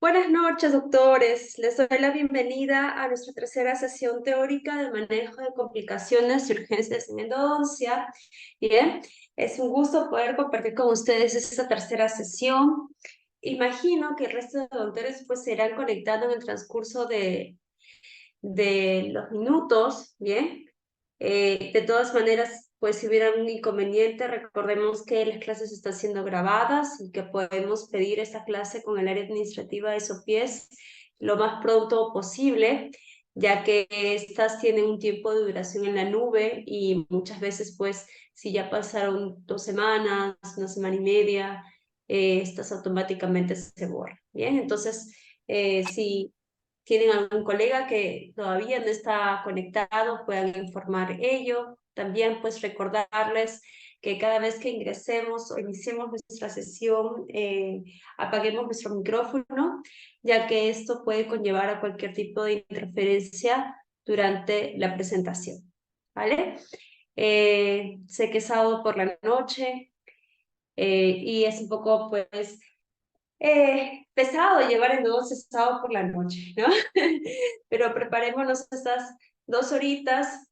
Buenas noches, doctores. Les doy la bienvenida a nuestra tercera sesión teórica de manejo de complicaciones y urgencias en endodoncia. Bien, es un gusto poder compartir con ustedes esta tercera sesión. Imagino que el resto de doctores pues se irán conectando en el transcurso de los minutos, ¿bien? De todas maneras, pues si hubiera un inconveniente, recordemos que las clases están siendo grabadas y que podemos pedir esta clase con el área administrativa de SOPIES lo más pronto posible, ya que estas tienen un tiempo de duración en la nube y muchas veces, pues, si ya pasaron 2 semanas, 1 semana y media, estas automáticamente se borran. Bien, entonces, si tienen algún colega que todavía no está conectado, puedan informar ello. También pues recordarles que cada vez que ingresemos o iniciemos nuestra sesión, apaguemos nuestro micrófono, ya que esto puede conllevar a cualquier tipo de interferencia durante la presentación, ¿vale? Sé que es sábado por la noche y es un poco pues pesado llevar el nuevo sábado por la noche, ¿no? Pero preparémonos estas 2 horitas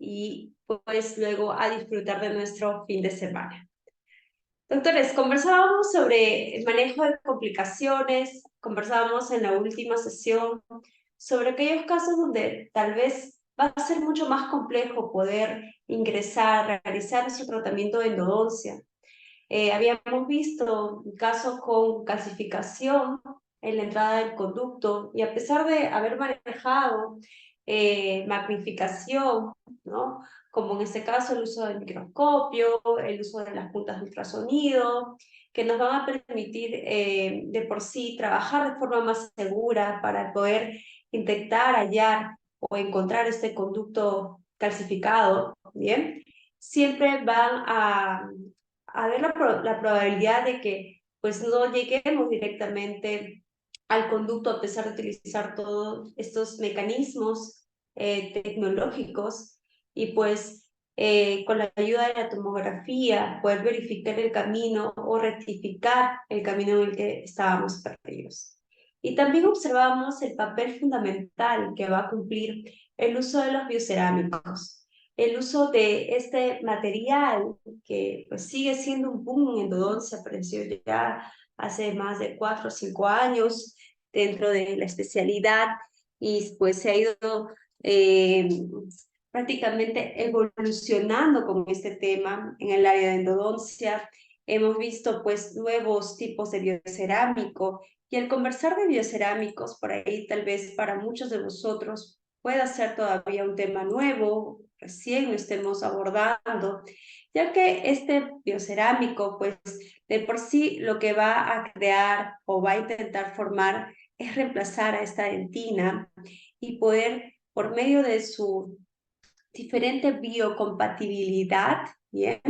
y pues luego a disfrutar de nuestro fin de semana. Doctores, conversábamos sobre el manejo de complicaciones, conversábamos en la última sesión sobre aquellos casos donde tal vez va a ser mucho más complejo poder ingresar, realizar nuestro tratamiento de endodoncia. Habíamos visto un caso con calcificación en la entrada del conducto y a pesar de haber manejado magnificación, ¿no? Como en este caso el uso del microscopio, el uso de las puntas de ultrasonido, que nos van a permitir de por sí trabajar de forma más segura para poder intentar hallar o encontrar este conducto calcificado, ¿bien? Siempre van a ver la probabilidad de que pues no lleguemos directamente al conducto a pesar de utilizar todos estos mecanismos tecnológicos y pues con la ayuda de la tomografía poder verificar el camino o rectificar el camino en el que estábamos perdidos. Y también observamos el papel fundamental que va a cumplir el uso de los biocerámicos, el uso de este material que pues sigue siendo un boom en endodoncia, apareció ya hace más de 4 o 5 años dentro de la especialidad y pues se ha ido eh, prácticamente evolucionando con este tema en el área de endodoncia. Hemos visto pues nuevos tipos de biocerámico y el conversar de biocerámicos por ahí tal vez para muchos de vosotros pueda ser todavía un tema nuevo, recién lo estemos abordando, ya que este biocerámico, pues de por sí lo que va a crear o va a intentar formar es reemplazar a esta dentina y poder, por medio de su diferente biocompatibilidad, ¿bien?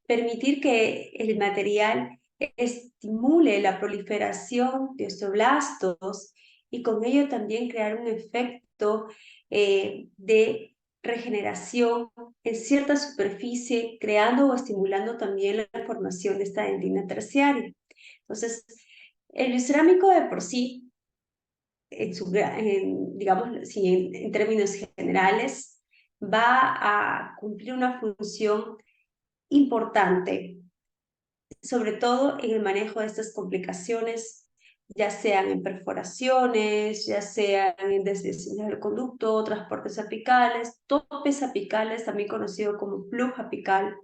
Permitir que el material estimule la proliferación de osteoblastos y con ello también crear un efecto de regeneración en cierta superficie, creando o estimulando también la formación de esta dentina terciaria. Entonces, el biocerámico de por sí, digamos, sí, en términos generales, va a cumplir una función importante, sobre todo en el manejo de estas complicaciones, ya sean en perforaciones, ya sean en desviaciones del conducto, transportes apicales, topes apicales, también conocido como plug apical,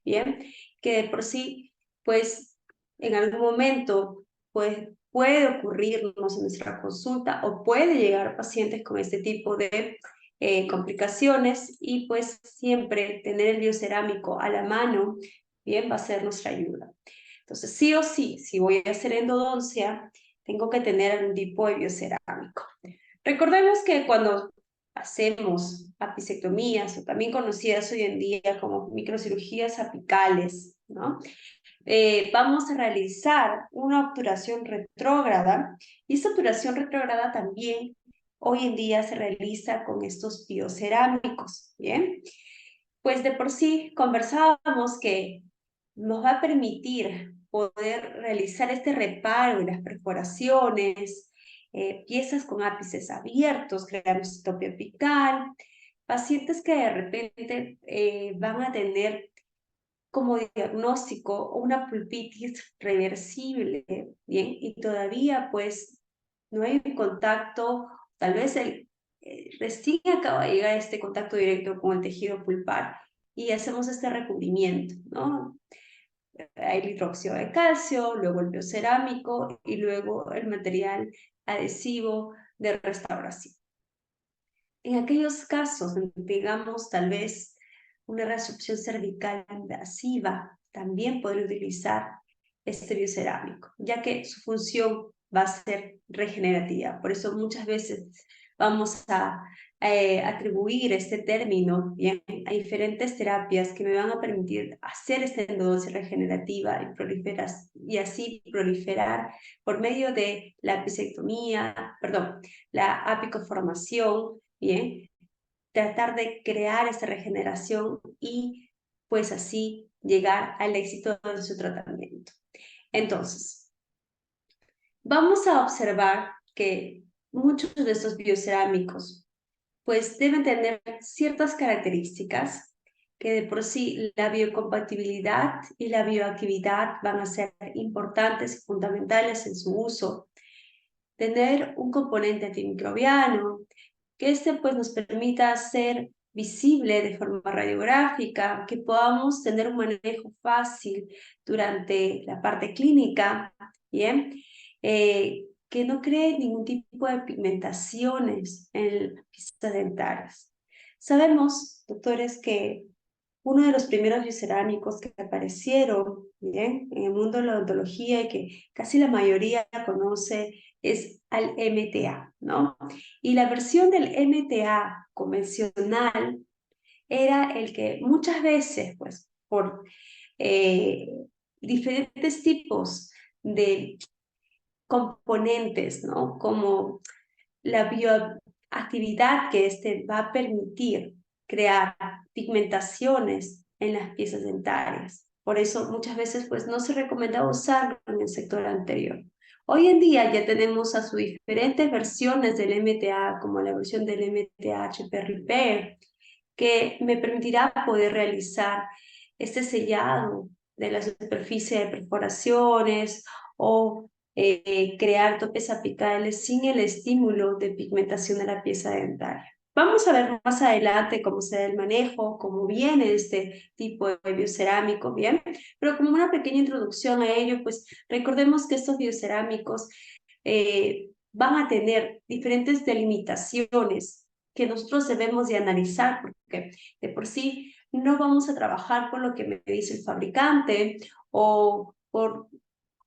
¿bien? Que de por sí, pues, en algún momento, pues, puede ocurrirnos en nuestra consulta o puede llegar pacientes con este tipo de complicaciones y pues siempre tener el biocerámico a la mano, bien, va a ser nuestra ayuda. Entonces, sí o sí, si voy a hacer endodoncia, tengo que tener algún tipo de biocerámico. Recordemos que cuando hacemos apicectomías o también conocidas hoy en día como microcirugías apicales, ¿no? Vamos a realizar una obturación retrógrada y esa obturación retrógrada también hoy en día se realiza con estos biocerámicos, ¿bien? Pues de por sí conversábamos que nos va a permitir poder realizar este reparo y las perforaciones, piezas con ápices abiertos, crear citopia apical, pacientes que de repente van a tener como diagnóstico una pulpitis reversible, ¿bien? Y todavía pues no hay un contacto, tal vez recién acaba de llegar este contacto directo con el tejido pulpar y hacemos este recubrimiento, ¿no? Hay el hidróxido de calcio, luego el biocerámico y luego el material adhesivo de restauración. En aquellos casos, digamos, tal vez una resorción cervical invasiva, también podría utilizar este biocerámico, ya que su función va a ser regenerativa. Por eso muchas veces vamos a atribuir este término, bien, a diferentes terapias que me van a permitir hacer esta endodoncia regenerativa y así proliferar por medio de la la apicoformación, bien, tratar de crear esta regeneración y pues así llegar al éxito de su tratamiento. Entonces, vamos a observar que muchos de estos biocerámicos pues deben tener ciertas características que de por sí la biocompatibilidad y la bioactividad van a ser importantes y fundamentales en su uso. Tener un componente antimicrobiano, que pues nos permita ser visible de forma radiográfica, que podamos tener un manejo fácil durante la parte clínica, ¿bien? Que no cree ningún tipo de pigmentaciones en las piezas dentarias. Sabemos, doctores, que uno de los primeros biocerámicos que aparecieron, ¿bien?, en el mundo de la odontología y que casi la mayoría conoce es al MTA, ¿no? Y la versión del MTA convencional era el que muchas veces, pues, por eh, diferentes tipos de componentes, ¿no? Como la bioactividad que va a permitir crear pigmentaciones en las piezas dentarias. Por eso muchas veces pues no se recomienda usarlo en el sector anterior. Hoy en día ya tenemos a sus diferentes versiones del MTA, como la versión del MTA HP Repair, que me permitirá poder realizar este sellado de la superficie de perforaciones o crear topes apicales sin el estímulo de pigmentación de la pieza dentaria. Vamos a ver más adelante cómo se da el manejo, cómo viene este tipo de biocerámico, ¿bien? Pero como una pequeña introducción a ello, pues recordemos que estos biocerámicos van a tener diferentes delimitaciones que nosotros debemos de analizar, porque de por sí no vamos a trabajar por lo que me dice el fabricante o por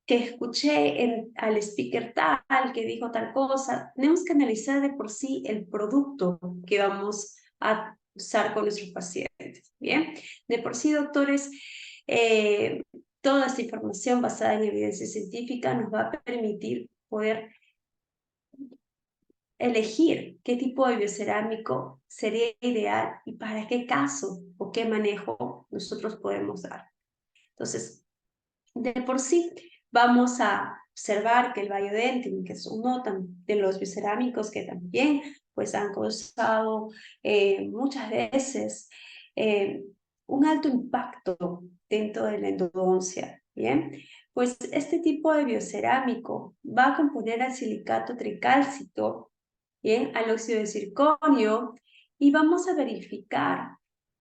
que escuché al speaker tal, que dijo tal cosa. Tenemos que analizar de por sí el producto que vamos a usar con nuestros pacientes, ¿bien? De por sí, doctores, toda esta información basada en evidencia científica nos va a permitir poder elegir qué tipo de biocerámico sería ideal y para qué caso o qué manejo nosotros podemos dar. Entonces, de por sí, vamos a observar que el biodentin, que es uno de los biocerámicos que también pues, han causado muchas veces un alto impacto dentro de la endodoncia, ¿bien? Pues este tipo de biocerámico va a componer al silicato tricálcico, ¿bien?, al óxido de circonio, y vamos a verificar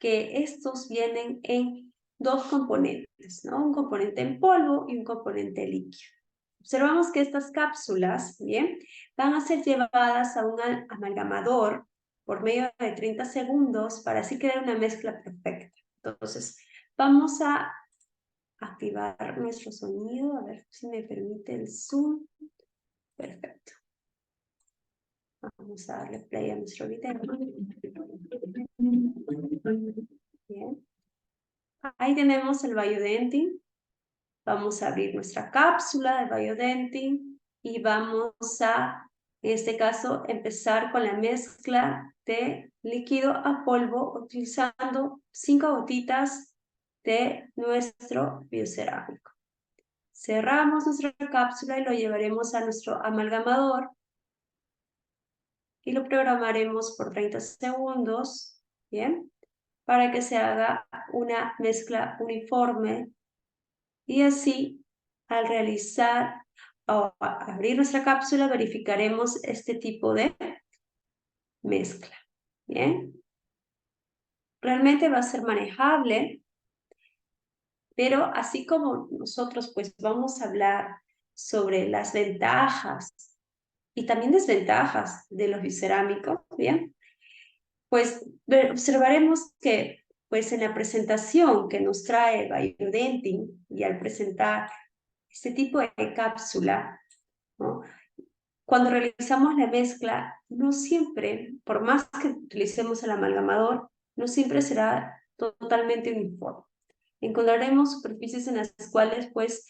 que estos vienen en dos componentes, ¿no? Un componente en polvo y un componente líquido. Observamos que estas cápsulas, ¿bien?, van a ser llevadas a un amalgamador por medio de 30 segundos para así crear una mezcla perfecta. Entonces, vamos a activar nuestro sonido, a ver si me permite el zoom. Perfecto. Vamos a darle play a nuestro video. Bien. Ahí tenemos el biodentin. Vamos a abrir nuestra cápsula de biodentin y vamos a, en este caso, empezar con la mezcla de líquido a polvo utilizando 5 gotitas de nuestro biocerámico. Cerramos nuestra cápsula y lo llevaremos a nuestro amalgamador y lo programaremos por 30 segundos, ¿bien? Para que se haga una mezcla uniforme y así al realizar o abrir nuestra cápsula verificaremos este tipo de mezcla, ¿bien? Realmente va a ser manejable, pero así como nosotros pues vamos a hablar sobre las ventajas y también desventajas de los biocerámicos, ¿bien? Pues observaremos que pues en la presentación que nos trae Biodentin y al presentar este tipo de cápsula, ¿no? Cuando realizamos la mezcla, no siempre, por más que utilicemos el amalgamador, no siempre será totalmente uniforme. Encontraremos superficies en las cuales pues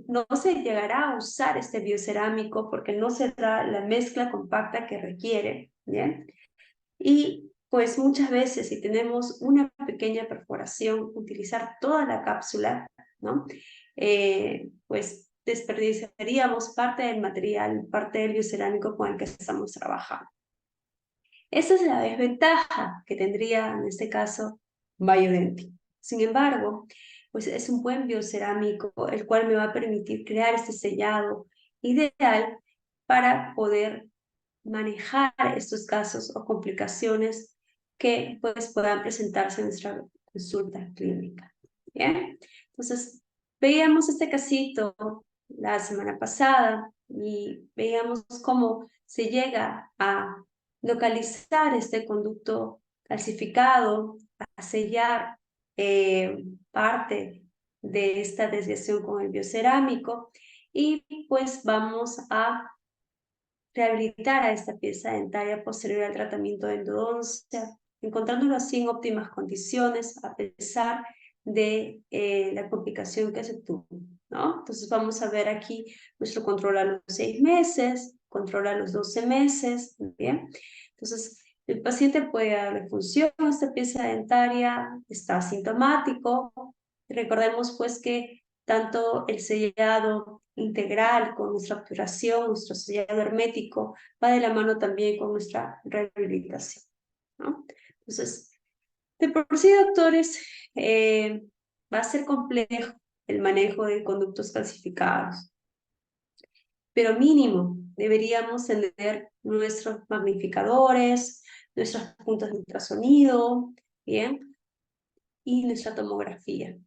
no se llegará a usar este biocerámico porque no se da la mezcla compacta que requiere, ¿bien? Y pues muchas veces si tenemos una pequeña perforación, utilizar toda la cápsula, ¿no? Pues desperdiciaríamos parte del material, parte del biocerámico con el que estamos trabajando. Esa es la desventaja que tendría en este caso Biodentin. Sin embargo, pues es un buen biocerámico el cual me va a permitir crear este sellado ideal para poder manejar estos casos o complicaciones que pues puedan presentarse en nuestra consulta clínica. ¿Bien? Entonces, veíamos este casito la semana pasada y veíamos cómo se llega a localizar este conducto calcificado, a sellar parte de esta desviación con el biocerámico y pues vamos a rehabilitar a esta pieza dentaria posterior al tratamiento de endodoncia, encontrándolo así en óptimas condiciones a pesar de la complicación que se tuvo, ¿no? Entonces vamos a ver aquí nuestro control a los 6 meses, control a los 12 meses, ¿bien? Entonces el paciente puede darle función a esta pieza dentaria, está asintomático. Recordemos pues que tanto el sellado integral con nuestra obturación, nuestro sellado hermético, va de la mano también con nuestra rehabilitación, ¿no? Entonces, de por sí, doctores, va a ser complejo el manejo de conductos calcificados, pero mínimo deberíamos tener nuestros magnificadores, nuestras puntas de ultrasonido, ¿bien? Y nuestra tomografía.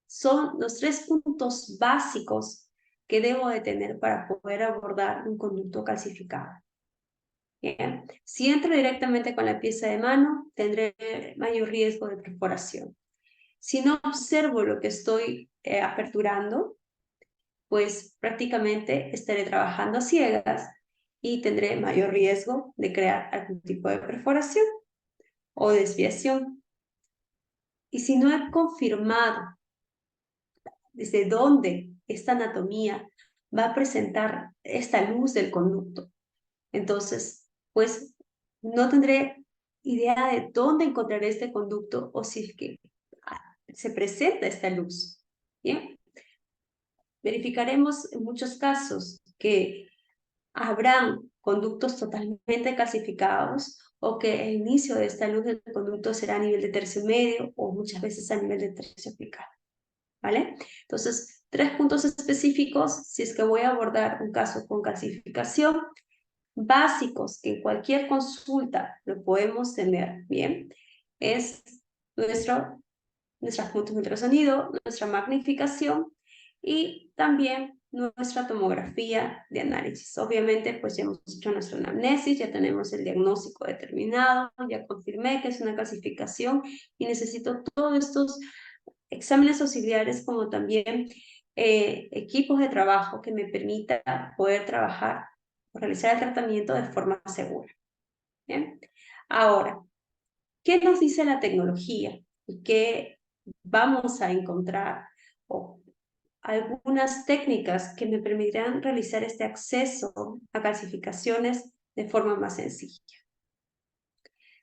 Son los 3 puntos básicos que debo de tener para poder abordar un conducto calcificado. Bien. Si entro directamente con la pieza de mano, tendré mayor riesgo de perforación. Si no observo lo que estoy aperturando, pues prácticamente estaré trabajando a ciegas y tendré mayor riesgo de crear algún tipo de perforación o desviación. Y si no he confirmado desde dónde esta anatomía va a presentar esta luz del conducto, entonces, pues no tendré idea de dónde encontraré este conducto o si es que se presenta esta luz. ¿Bien? Verificaremos en muchos casos que habrán conductos totalmente calcificados o que el inicio de esta luz del conducto será a nivel de tercio medio o muchas veces a nivel de tercio apical. ¿Vale? Entonces, 3 puntos específicos si es que voy a abordar un caso con calcificación, básicos que en cualquier consulta lo podemos tener, ¿bien? Es nuestras puntos de ultrasonido, nuestra magnificación y también nuestra tomografía de análisis. Obviamente, pues ya hemos hecho nuestra anamnesis, ya tenemos el diagnóstico determinado, ya confirmé que es una calcificación y necesito todos estos exámenes auxiliares como también equipos de trabajo que me permita poder trabajar o realizar el tratamiento de forma segura. ¿Bien? Ahora, ¿qué nos dice la tecnología? ¿Y qué vamos a encontrar? O algunas técnicas que me permitirán realizar este acceso a calcificaciones de forma más sencilla.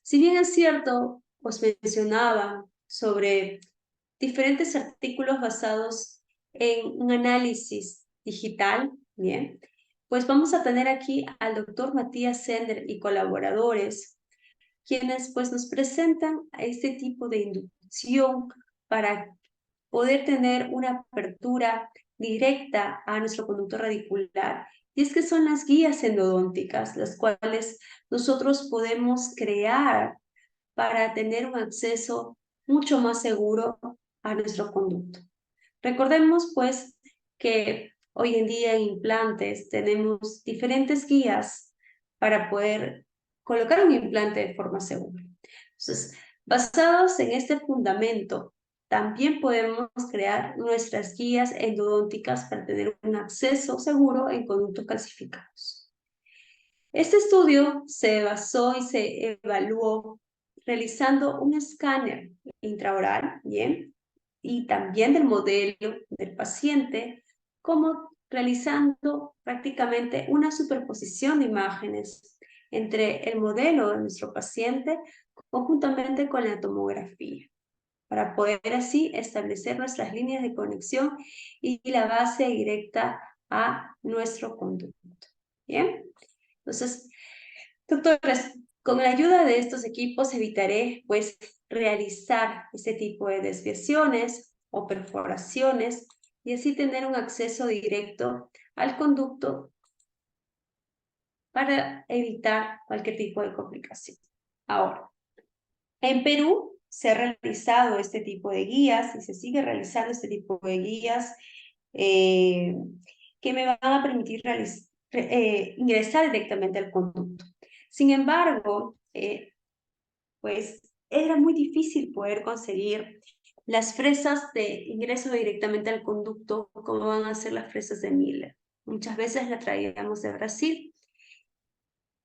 Si bien es cierto, os mencionaba sobre diferentes artículos basados en un análisis digital, ¿bien? Pues vamos a tener aquí al doctor Matías Sender y colaboradores, quienes pues nos presentan este tipo de inducción para poder tener una apertura directa a nuestro conducto radicular. Y es que son las guías endodónticas, las cuales nosotros podemos crear para tener un acceso mucho más seguro a nuestro conducto. Recordemos pues que hoy en día en implantes tenemos diferentes guías para poder colocar un implante de forma segura. Entonces, basados en este fundamento, también podemos crear nuestras guías endodónticas para tener un acceso seguro en conductos calcificados. Este estudio se basó y se evaluó realizando un escáner intraoral, ¿bien? Y también del modelo del paciente, como realizando prácticamente una superposición de imágenes entre el modelo de nuestro paciente conjuntamente con la tomografía, para poder así establecer nuestras líneas de conexión y la base directa a nuestro conducto. ¿Bien? Entonces, doctores, con la ayuda de estos equipos evitaré pues realizar este tipo de desviaciones o perforaciones y así tener un acceso directo al conducto para evitar cualquier tipo de complicación. Ahora, en Perú se ha realizado este tipo de guías y se sigue realizando este tipo de guías eh, que me van a permitir ingresar directamente al conducto. Sin embargo, pues era muy difícil poder conseguir las fresas de ingreso directamente al conducto como van a ser las fresas de Miller. Muchas veces las traíamos de Brasil.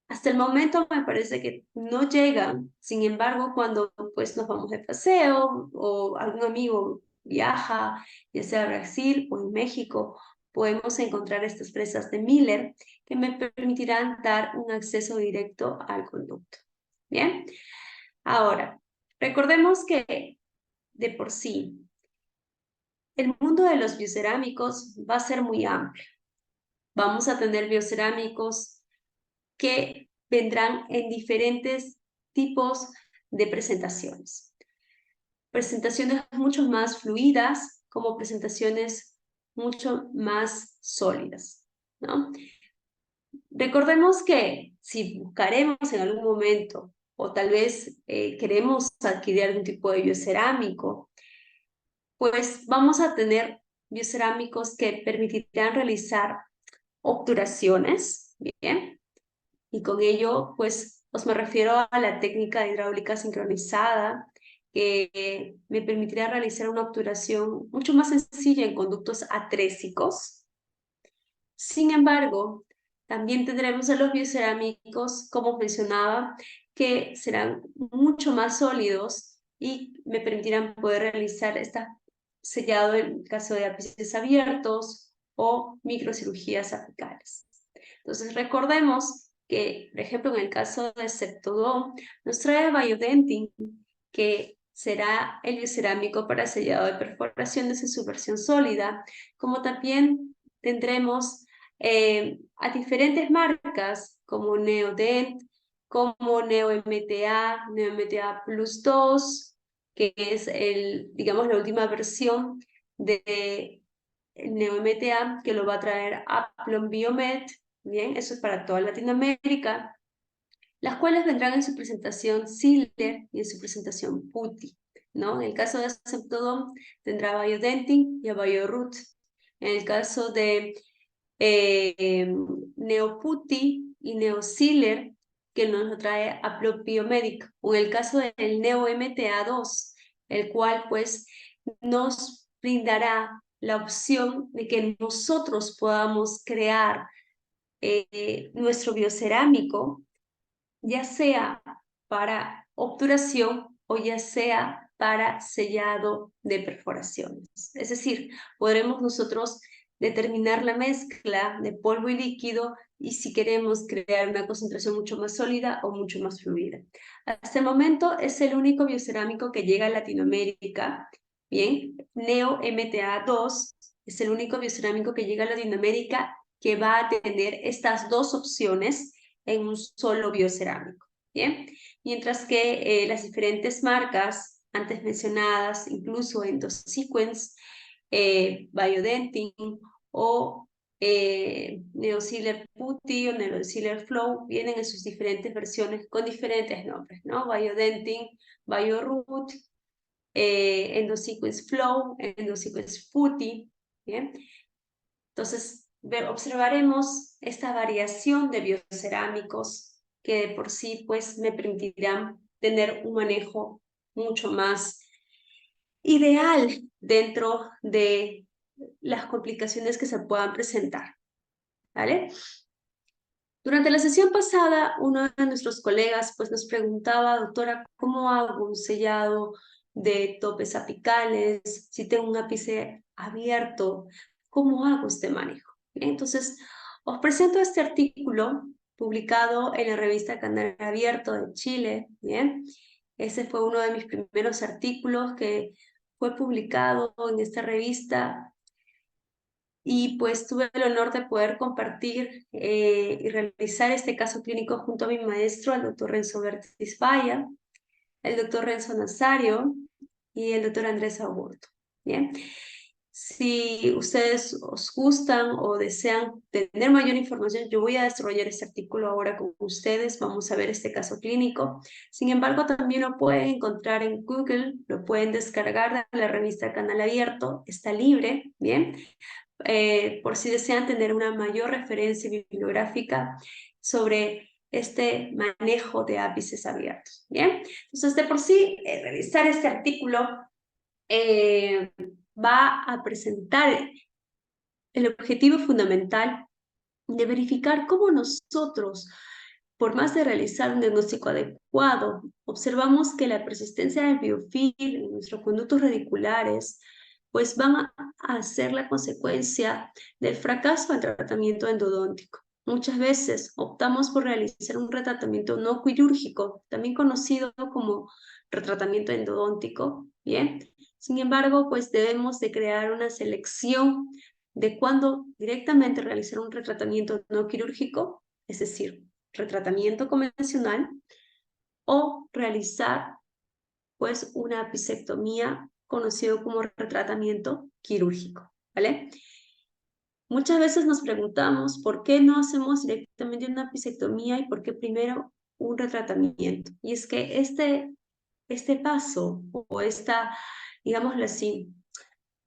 Hasta el momento me parece que no llegan, sin embargo, cuando pues nos vamos de paseo o algún amigo viaja, ya sea a Brasil o en México, podemos encontrar estas fresas de Miller que me permitirán dar un acceso directo al conducto. Bien, ahora, recordemos que de por sí el mundo de los biocerámicos va a ser muy amplio. Vamos a tener biocerámicos que vendrán en diferentes tipos de presentaciones. Presentaciones mucho más fluidas como presentaciones mucho más sólidas, ¿no? Recordemos que si buscaremos en algún momento o tal vez queremos adquirir algún tipo de biocerámico, pues vamos a tener biocerámicos que permitirán realizar obturaciones, ¿bien? Y con ello, pues, os me refiero a la técnica de hidráulica sincronizada, que me permitirá realizar una obturación mucho más sencilla en conductos atrésicos. Sin embargo, también tendremos a los biocerámicos, como mencionaba, que serán mucho más sólidos y me permitirán poder realizar este sellado en caso de ápices abiertos o microcirugías apicales. Entonces, recordemos que, por ejemplo, en el caso de Septodon, nos trae Biodentin, que será el biocerámico para sellado de perforaciones en su versión sólida, como también tendremos a diferentes marcas como Neodent, como NeoMTA, NeoMTA Plus 2, que es digamos, la última versión de NeoMTA, que lo va a traer Aplon Biomed. Bien, eso es para toda Latinoamérica, las cuales vendrán en su presentación Ziller y en su presentación Putty, ¿no? En el caso de Septodon tendrá Biodentin y a Bioroot. En el caso de Neoputty y Neoziller, que nos lo trae Aplon Biomedic, o en el caso del NeoMTA2, el cual pues nos brindará la opción de que nosotros podamos crear nuestro biocerámico, ya sea para obturación o ya sea para sellado de perforaciones. Es decir, podremos nosotros determinar la mezcla de polvo y líquido y si queremos crear una concentración mucho más sólida o mucho más fluida. Hasta el momento es el único biocerámico que llega a Latinoamérica. Bien, NeoMTA2 Es el único biocerámico que llega a Latinoamérica que va a tener estas dos opciones en un solo biocerámico, ¿bien? Mientras que las diferentes marcas antes mencionadas, incluso EndoSequence, Biodentin o Neosealer Putty o Neosealer Flow, vienen en sus diferentes versiones con diferentes nombres, ¿no? Biodentin, BioRoot, EndoSequence Flow, EndoSequence Putty, ¿bien? Entonces, observaremos esta variación de biocerámicos que de por sí pues me permitirán tener un manejo mucho más ideal dentro de las complicaciones que se puedan presentar, ¿vale? Durante la sesión pasada, uno de nuestros colegas pues nos preguntaba, doctora, ¿cómo hago un sellado de topes apicales? Si tengo un ápice abierto, ¿cómo hago este manejo? Bien, entonces, os presento este artículo publicado en la revista Canal Abierto de Chile, ¿bien? Ese fue uno de mis primeros artículos que fue publicado en esta revista y pues tuve el honor de poder compartir y realizar este caso clínico junto a mi maestro, el doctor Renzo Bertis Valla, el doctor Renzo Nazario y el doctor Andrés Augusto. Bien, si ustedes os gustan o desean tener mayor información, yo voy a desarrollar este artículo ahora con ustedes, vamos a ver este caso clínico. Sin embargo, también lo pueden encontrar en Google, lo pueden descargar de la revista Canal Abierto, está libre, ¿bien? Por si desean tener una mayor referencia bibliográfica sobre este manejo de ápices abiertos, ¿bien? Entonces, de por sí, revisar este artículo va a presentar el objetivo fundamental de verificar cómo nosotros, por más de realizar un diagnóstico adecuado, observamos que la persistencia del biofilm en nuestros conductos radiculares pues van a ser la consecuencia del fracaso del tratamiento endodóntico. Muchas veces optamos por realizar un retratamiento no quirúrgico, también conocido como retratamiento endodóntico, ¿bien? Sin embargo, pues debemos de crear una selección de cuándo directamente realizar un retratamiento no quirúrgico, es decir, retratamiento convencional, o realizar pues una apicectomía conocido como retratamiento quirúrgico, ¿vale? Muchas veces nos preguntamos por qué no hacemos directamente una apicectomía y por qué primero un retratamiento. Y es que este paso o esta, digámoslo así,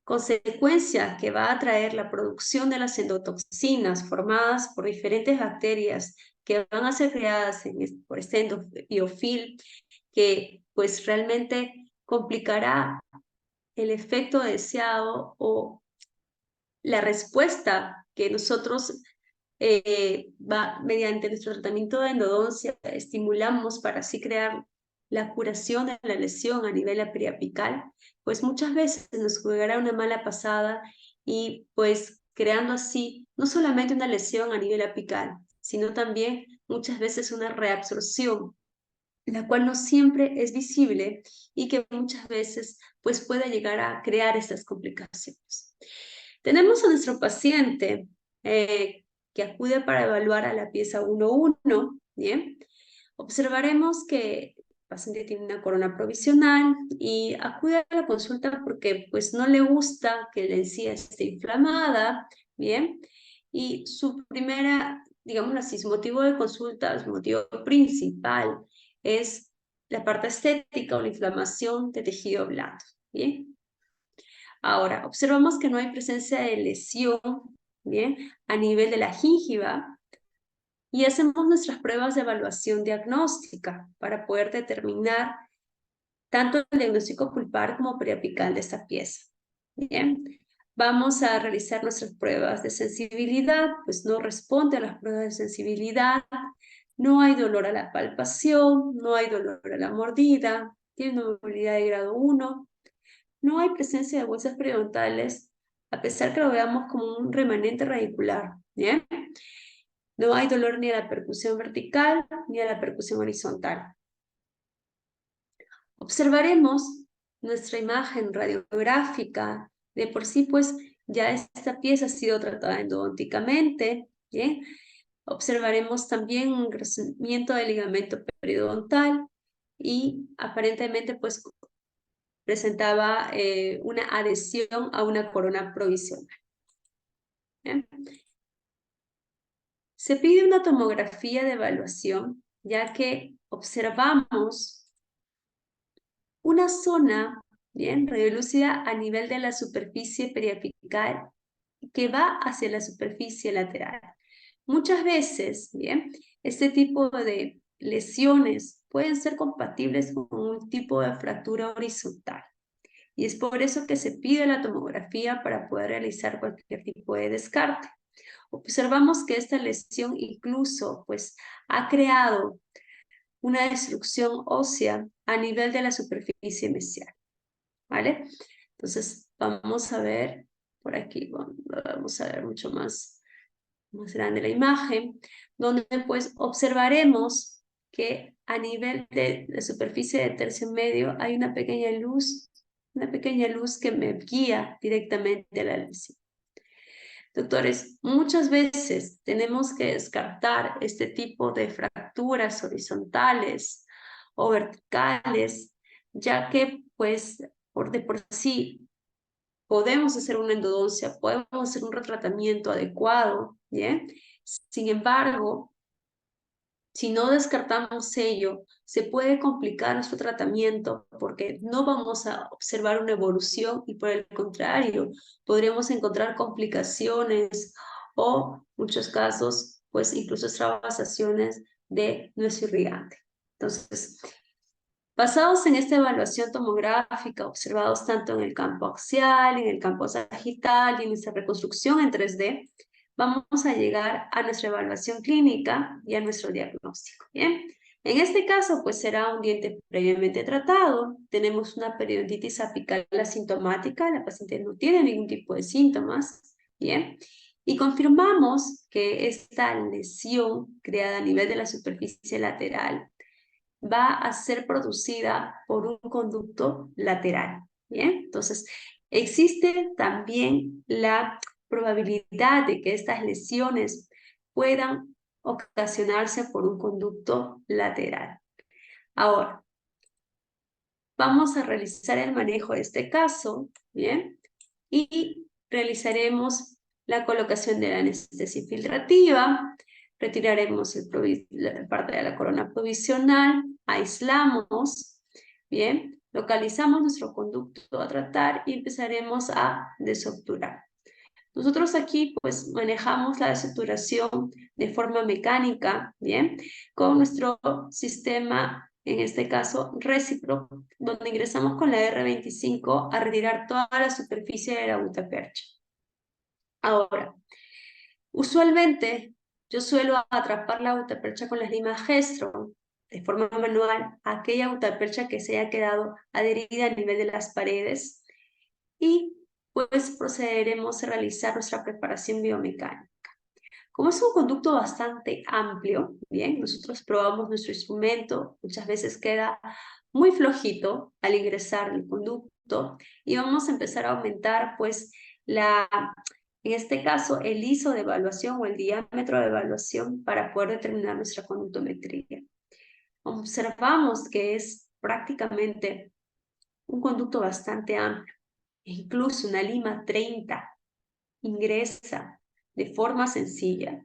consecuencia que va a traer la producción de las endotoxinas formadas por diferentes bacterias que van a ser creadas por este endobiofilm, que pues realmente complicará el efecto deseado o la respuesta que nosotros mediante nuestro tratamiento de endodoncia estimulamos para así crear la curación de la lesión a nivel periapical, pues muchas veces nos jugará una mala pasada y pues creando así no solamente una lesión a nivel apical, sino también muchas veces una reabsorción, la cual no siempre es visible y que muchas veces pues puede llegar a crear estas complicaciones. Tenemos a nuestro paciente que acude para evaluar a la pieza 1.1, ¿bien? Observaremos que el paciente tiene una corona provisional y acude a la consulta porque pues no le gusta que la encía esté inflamada, ¿bien? Y su primera, digamos así, su motivo de consulta, su motivo principal es la parte estética o la inflamación de tejido blando, ¿bien? Ahora, observamos que no hay presencia de lesión, ¿bien? A nivel de la gingiva y hacemos nuestras pruebas de evaluación diagnóstica para poder determinar tanto el diagnóstico pulpar como periapical de esta pieza, ¿bien? Vamos a realizar nuestras pruebas de sensibilidad, pues no responde a las pruebas de sensibilidad, no hay dolor a la palpación, no hay dolor a la mordida, tiene una movilidad de grado 1, no hay presencia de bolsas periodontales, a pesar que lo veamos como un remanente radicular, ¿bien? No hay dolor ni a la percusión vertical ni a la percusión horizontal. Observaremos nuestra imagen radiográfica. De por sí, pues, ya esta pieza ha sido tratada endodonticamente, ¿bien? Observaremos también un crecimiento del ligamento periodontal y aparentemente pues presentaba una adhesión a una corona provisional. ¿Bien? Se pide una tomografía de evaluación, ya que observamos una zona, bien, radiolúcida a nivel de la superficie periapical que va hacia la superficie lateral. Muchas veces, bien, este tipo de lesiones pueden ser compatibles con un tipo de fractura horizontal. Y es por eso que se pide la tomografía para poder realizar cualquier tipo de descarte. Observamos que esta lesión incluso pues, ha creado una destrucción ósea a nivel de la superficie mesial, ¿vale? Entonces, vamos a ver por aquí, vamos a ver mucho más grande la imagen, donde pues observaremos que a nivel de la superficie de tercio medio hay una pequeña luz que me guía directamente a la lesión. Doctores, muchas veces tenemos que descartar este tipo de fracturas horizontales o verticales, ya que pues de por sí podemos hacer una endodoncia, podemos hacer un retratamiento adecuado, ¿bien? Sin embargo, si no descartamos ello, se puede complicar nuestro tratamiento porque no vamos a observar una evolución y por el contrario, podríamos encontrar complicaciones o, muchos casos, pues incluso extravasaciones de nuestro irrigante. Entonces, basados en esta evaluación tomográfica, observados tanto en el campo axial, en el campo sagital y en nuestra reconstrucción en 3D, vamos a llegar a nuestra evaluación clínica y a nuestro diagnóstico, ¿bien? En este caso, pues será un diente previamente tratado, tenemos una periodontitis apical asintomática, la paciente no tiene ningún tipo de síntomas, ¿bien? Y confirmamos que esta lesión creada a nivel de la superficie lateral va a ser producida por un conducto lateral, ¿bien? Entonces, existe también la probabilidad de que estas lesiones puedan ocasionarse por un conducto lateral. Ahora, vamos a realizar el manejo de este caso, ¿bien? Y realizaremos la colocación de la anestesia infiltrativa, retiraremos la parte de la corona provisional, aislamos, ¿bien? Localizamos nuestro conducto a tratar y empezaremos a desobturar. Nosotros aquí pues manejamos la desobturación de forma mecánica, ¿bien? Con nuestro sistema, en este caso recíproco, donde ingresamos con la R25 a retirar toda la superficie de la gutapercha. Ahora, usualmente yo suelo atrapar la gutapercha con las limas Gestro de forma manual, aquella gutapercha que se haya quedado adherida a nivel de las paredes y pues procederemos a realizar nuestra preparación biomecánica. Como es un conducto bastante amplio, bien, nosotros probamos nuestro instrumento, muchas veces queda muy flojito al ingresar el conducto y vamos a empezar a aumentar pues en este caso el ISO de evaluación o el diámetro de evaluación para poder determinar nuestra conductometría. Observamos que es prácticamente un conducto bastante amplio, incluso una lima 30 ingresa de forma sencilla.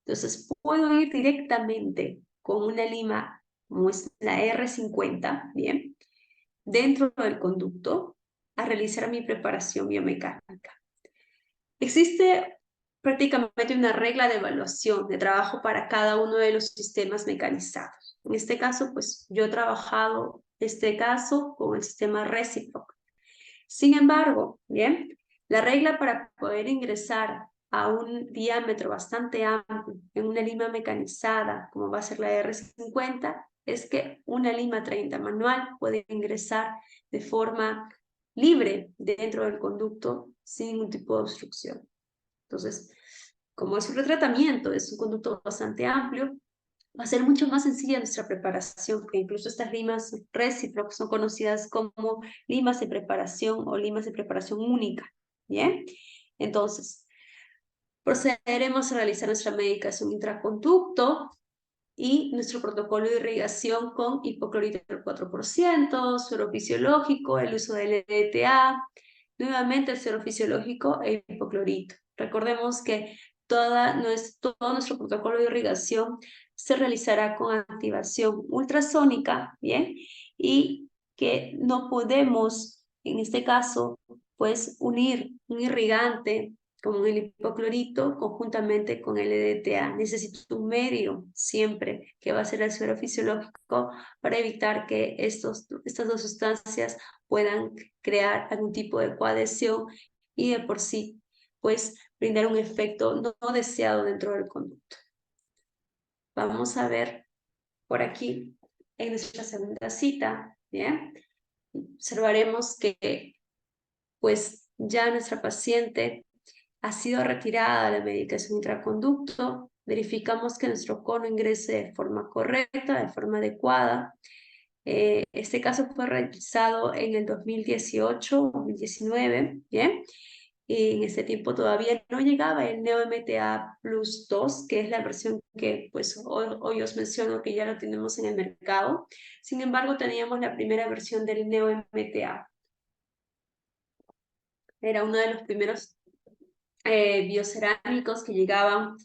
Entonces puedo ir directamente con una lima como es la R50, ¿bien? Dentro del conducto a realizar mi preparación biomecánica. Existe prácticamente una regla de evaluación de trabajo para cada uno de los sistemas mecanizados. En este caso, pues yo he trabajado este caso con el sistema recíproco. Sin embargo, ¿bien? La regla para poder ingresar a un diámetro bastante amplio en una lima mecanizada, como va a ser la R50, es que una lima 30 manual puede ingresar de forma libre dentro del conducto sin ningún tipo de obstrucción. Entonces, como es un retratamiento, es un conducto bastante amplio, va a ser mucho más sencilla nuestra preparación, porque incluso estas limas recíprocas son conocidas como limas de preparación o limas de preparación única, ¿bien? Entonces, procederemos a realizar nuestra medicación intraconducto y nuestro protocolo de irrigación con hipoclorito del 4%, suero fisiológico, el uso del EDTA, nuevamente el suero fisiológico e hipoclorito. Recordemos que todo nuestro protocolo de irrigación se realizará con activación ultrasónica, ¿bien? Y que no podemos, en este caso, pues unir un irrigante como el hipoclorito conjuntamente con el EDTA. Necesito un medio siempre que va a ser el suero fisiológico para evitar que estas dos sustancias puedan crear algún tipo de coadhesión y de por sí pues brindar un efecto no deseado dentro del conducto. Vamos a ver por aquí en nuestra segunda cita, ¿bien? Observaremos que pues ya nuestra paciente ha sido retirada la medicación intraconducto, verificamos que nuestro cono ingrese de forma correcta, de forma adecuada. Este caso fue realizado en el 2018-2019, ¿bien? Y en ese tiempo todavía no llegaba el NeoMTA Plus 2, que es la versión que pues hoy os menciono que ya lo tenemos en el mercado. Sin embargo, teníamos la primera versión del NeoMTA. Era uno de los primeros biocerámicos que llegaban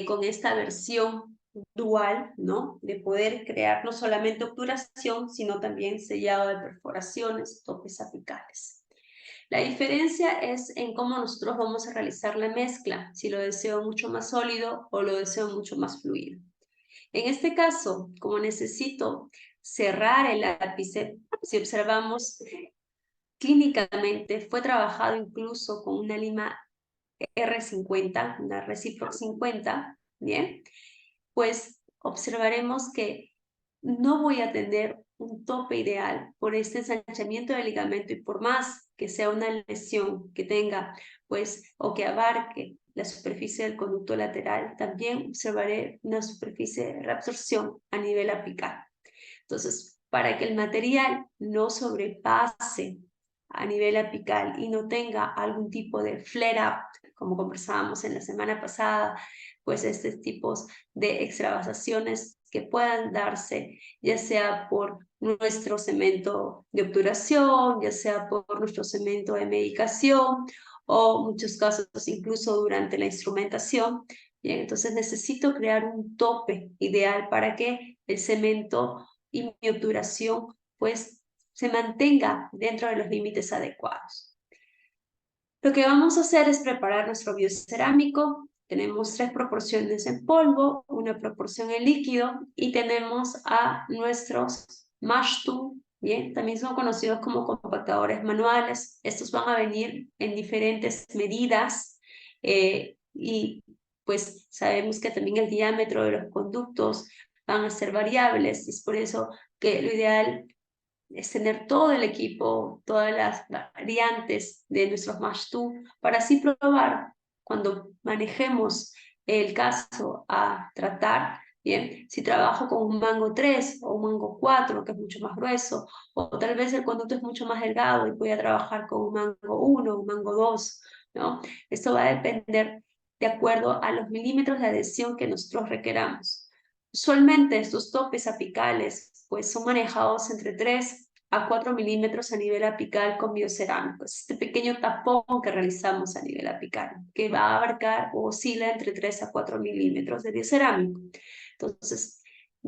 con esta versión dual, ¿no? De poder crear no solamente obturación, sino también sellado de perforaciones, topes apicales. La diferencia es en cómo nosotros vamos a realizar la mezcla, si lo deseo mucho más sólido o lo deseo mucho más fluido. En este caso, como necesito cerrar el ápice, si observamos clínicamente, fue trabajado incluso con una lima R50, una Reciproc 50, ¿bien? Pues observaremos que no voy a tener un tope ideal por este ensanchamiento del ligamento y por más que sea una lesión que tenga, pues, o que abarque la superficie del conducto lateral, también observaré una superficie de reabsorción a nivel apical. Entonces, para que el material no sobrepase a nivel apical y no tenga algún tipo de flare-up, como conversábamos en la semana pasada, pues estos tipos de extravasaciones que puedan darse, ya sea por nuestro cemento de obturación, ya sea por nuestro cemento de medicación, o muchos casos incluso durante la instrumentación. Bien, entonces necesito crear un tope ideal para que el cemento y mi obturación pues se mantenga dentro de los límites adecuados. Lo que vamos a hacer es preparar nuestro biocerámico. Tenemos 3 proporciones en polvo, una proporción en líquido y tenemos a nuestros mash tool, ¿bien? También son conocidos como compactadores manuales. Estos van a venir en diferentes medidas y pues sabemos que también el diámetro de los conductos van a ser variables. Es por eso que lo ideal es tener todo el equipo, todas las variantes de nuestros Mash Tool para así probar cuando manejemos el caso a tratar, bien, si trabajo con un mango 3 o un mango 4, que es mucho más grueso, o tal vez el conducto es mucho más delgado y voy a trabajar con un mango 1, un mango 2, ¿no? Esto va a depender de acuerdo a los milímetros de adhesión que nosotros requeramos. Usualmente estos topes apicales pues son manejados entre 3 a 4 milímetros a nivel apical con biocerámico. Es este pequeño tapón que realizamos a nivel apical, que va a abarcar o oscila entre 3 a 4 milímetros de biocerámico. Entonces,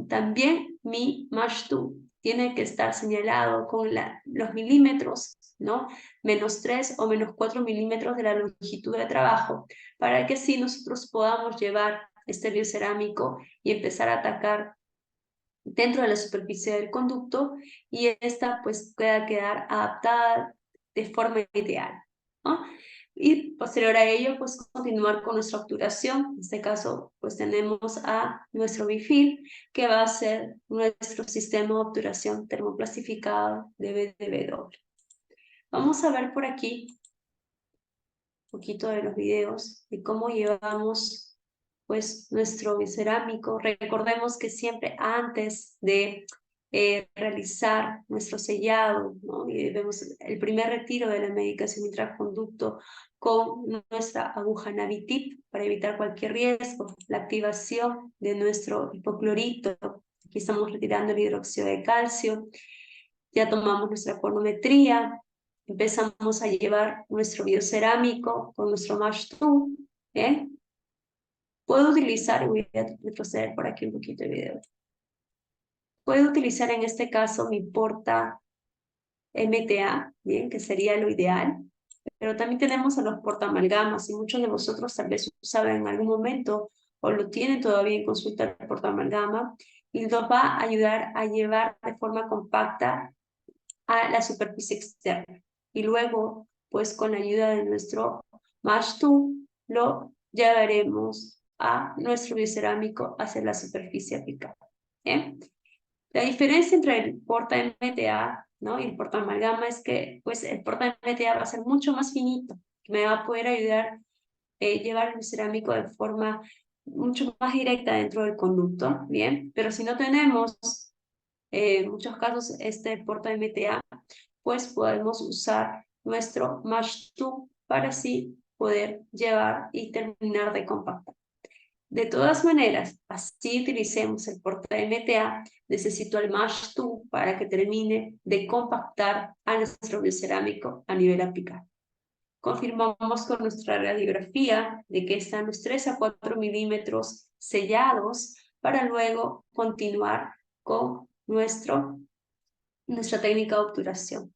también mi Mash Tool tiene que estar señalado con los milímetros, ¿no? -3 o -4 milímetros de la longitud de trabajo, para que así nosotros podamos llevar este biocerámico y empezar a atacar dentro de la superficie del conducto y esta pues pueda quedar adaptada de forma ideal, ¿no? Y posterior a ello pues continuar con nuestra obturación. En este caso pues tenemos a nuestro bifil que va a ser nuestro sistema de obturación termoplastificado de BDW. Vamos a ver por aquí un poquito de los videos de cómo llevamos pues nuestro cerámico. Recordemos que siempre antes de realizar nuestro sellado, ¿no? Y vemos el primer retiro de la medicación intraconducto, con nuestra aguja Navitip para evitar cualquier riesgo, la activación de nuestro hipoclorito. Aquí estamos retirando el hidróxido de calcio. Ya tomamos nuestra conometría, empezamos a llevar nuestro biocerámico con nuestro Mash 2, ¿eh? Puedo utilizar, y voy a retroceder por aquí un poquito el video. Puedo utilizar en este caso mi porta MTA, ¿bien? Que sería lo ideal. Pero también tenemos a los portaamalgamas y muchos de vosotros tal vez saben en algún momento o lo tienen todavía en consulta el portaamalgama y nos va a ayudar a llevar de forma compacta a la superficie externa. Y luego, pues con la ayuda de nuestro Mash Tool, lo llevaremos a nuestro biocerámico hacia la superficie aplicada. ¿Eh? La diferencia entre el porta MTA, ¿no? y el porta amalgama es que pues, el porta MTA va a ser mucho más finito, que me va a poder ayudar a llevar el cerámico de forma mucho más directa dentro del conducto, ¿bien? Pero si no tenemos, en muchos casos, este porta MTA, pues podemos usar nuestro Mash Tool para así poder llevar y terminar de compactar. De todas maneras, así utilicemos el porta MTA, necesito el Mash Tool para que termine de compactar a nuestro biocerámico a nivel aplicado. Confirmamos con nuestra radiografía de que están los 3 a 4 milímetros sellados para luego continuar con nuestra técnica de obturación.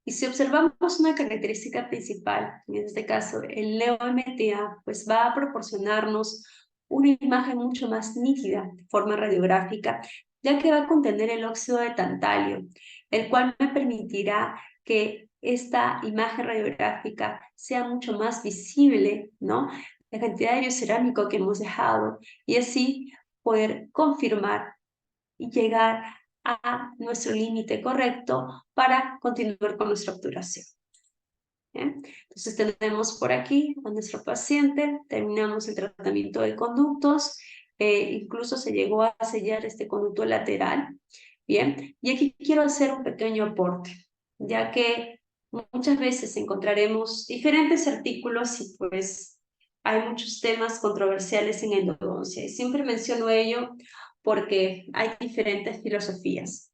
Y si observamos una característica principal, en este caso el LEO-MTA, pues va a proporcionarnos una imagen mucho más nítida de forma radiográfica, ya que va a contener el óxido de tantalio, el cual me permitirá que esta imagen radiográfica sea mucho más visible, ¿no? La cantidad de biocerámico que hemos dejado y así poder confirmar y llegar a nuestro límite correcto para continuar con nuestra obturación. ¿Bien? Entonces tenemos por aquí a nuestro paciente, terminamos el tratamiento de conductos, incluso se llegó a sellar este conducto lateral. Bien, y aquí quiero hacer un pequeño aporte, ya que muchas veces encontraremos diferentes artículos y pues hay muchos temas controversiales en endodoncia. Y siempre menciono ello porque hay diferentes filosofías.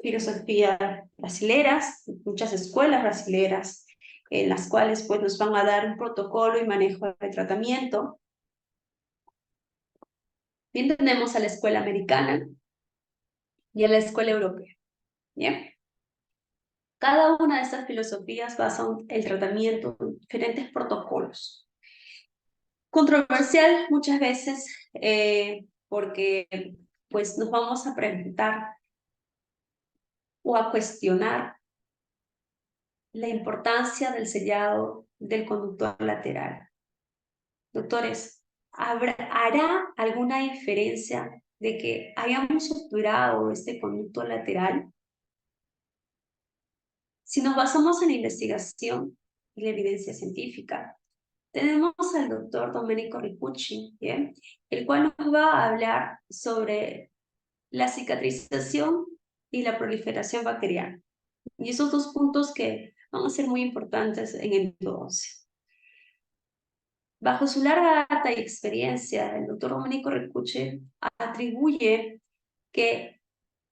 Filosofías brasileras, muchas escuelas brasileras, en las cuales pues, nos van a dar un protocolo y manejo de tratamiento. Bien, tenemos a la escuela americana y a la escuela europea. Bien. Cada una de estas filosofías basa el tratamiento en diferentes protocolos. Controversial muchas veces porque pues, nos vamos a preguntar o a cuestionar la importancia del sellado del conducto lateral. Doctores, ¿hará alguna diferencia de que hayamos obturado este conducto lateral? Si nos basamos en la investigación y la evidencia científica, tenemos al doctor Domenico Ricucci, ¿bien? El cual nos va a hablar sobre la cicatrización y la proliferación bacteriana. Y esos dos puntos que van a ser muy importantes en endodoncia. Bajo su larga data y experiencia, el doctor Domenico Ricucci atribuye que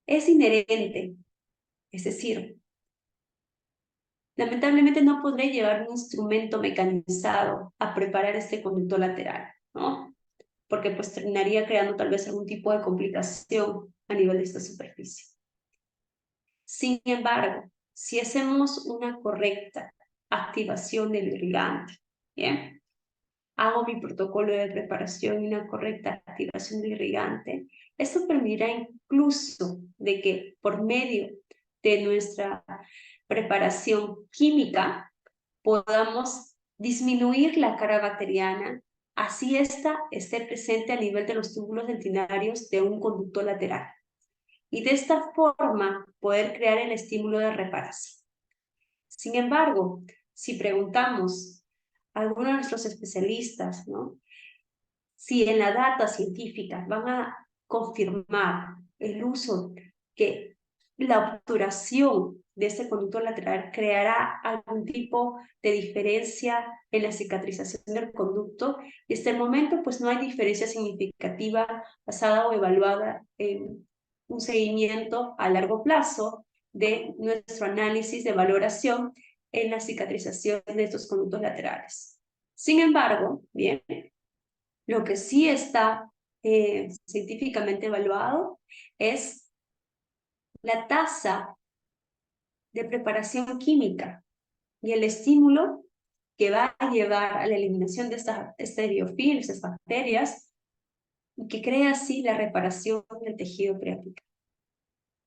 es inherente, es decir, lamentablemente no podré llevar un instrumento mecanizado a preparar este conducto lateral, ¿no? Porque pues terminaría creando tal vez algún tipo de complicación a nivel de esta superficie. Sin embargo, si hacemos una correcta activación del irrigante, ¿bien? Hago mi protocolo de preparación y una correcta activación del irrigante, esto permitirá incluso de que por medio de nuestra preparación química podamos disminuir la carga bacteriana, así ésta esté presente a nivel de los túbulos dentinarios de un conducto lateral. Y de esta forma poder crear el estímulo de reparación. Sin embargo, si preguntamos a algunos de nuestros especialistas, ¿no? Si en la data científica van a confirmar el uso que la obturación de este conducto lateral creará algún tipo de diferencia en la cicatrización del conducto, y hasta el momento pues no hay diferencia significativa basada o evaluada en un seguimiento a largo plazo de nuestro análisis de valoración en la cicatrización de estos conductos laterales. Sin embargo, bien, lo que sí está científicamente evaluado es la tasa de preparación química y el estímulo que va a llevar a la eliminación de estas biofilms, estas bacterias, y que crea así la reparación del tejido preapicado.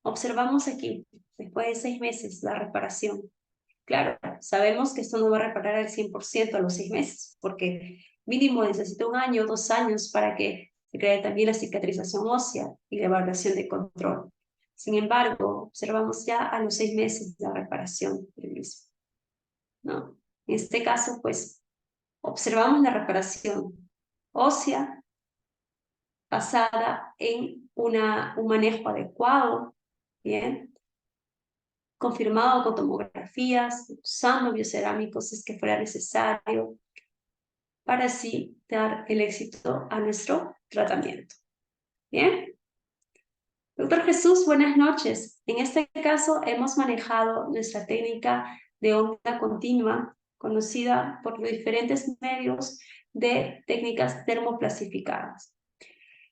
Observamos aquí, después de 6 meses, la reparación. Claro, sabemos que esto no va a reparar al 100% a los 6 meses, porque mínimo necesita 1 año, 2 años para que se cree también la cicatrización ósea y la evaluación de control. Sin embargo, observamos ya a los 6 meses la reparación del mismo, ¿no? En este caso, pues, observamos la reparación ósea basada en un manejo adecuado, ¿bien? Confirmado con tomografías, usando biocerámicos si es que fuera necesario, para así dar el éxito a nuestro tratamiento. ¿Bien? Doctor Jesús, buenas noches. En este caso hemos manejado nuestra técnica de onda continua, conocida por los diferentes medios de técnicas termoplastificadas.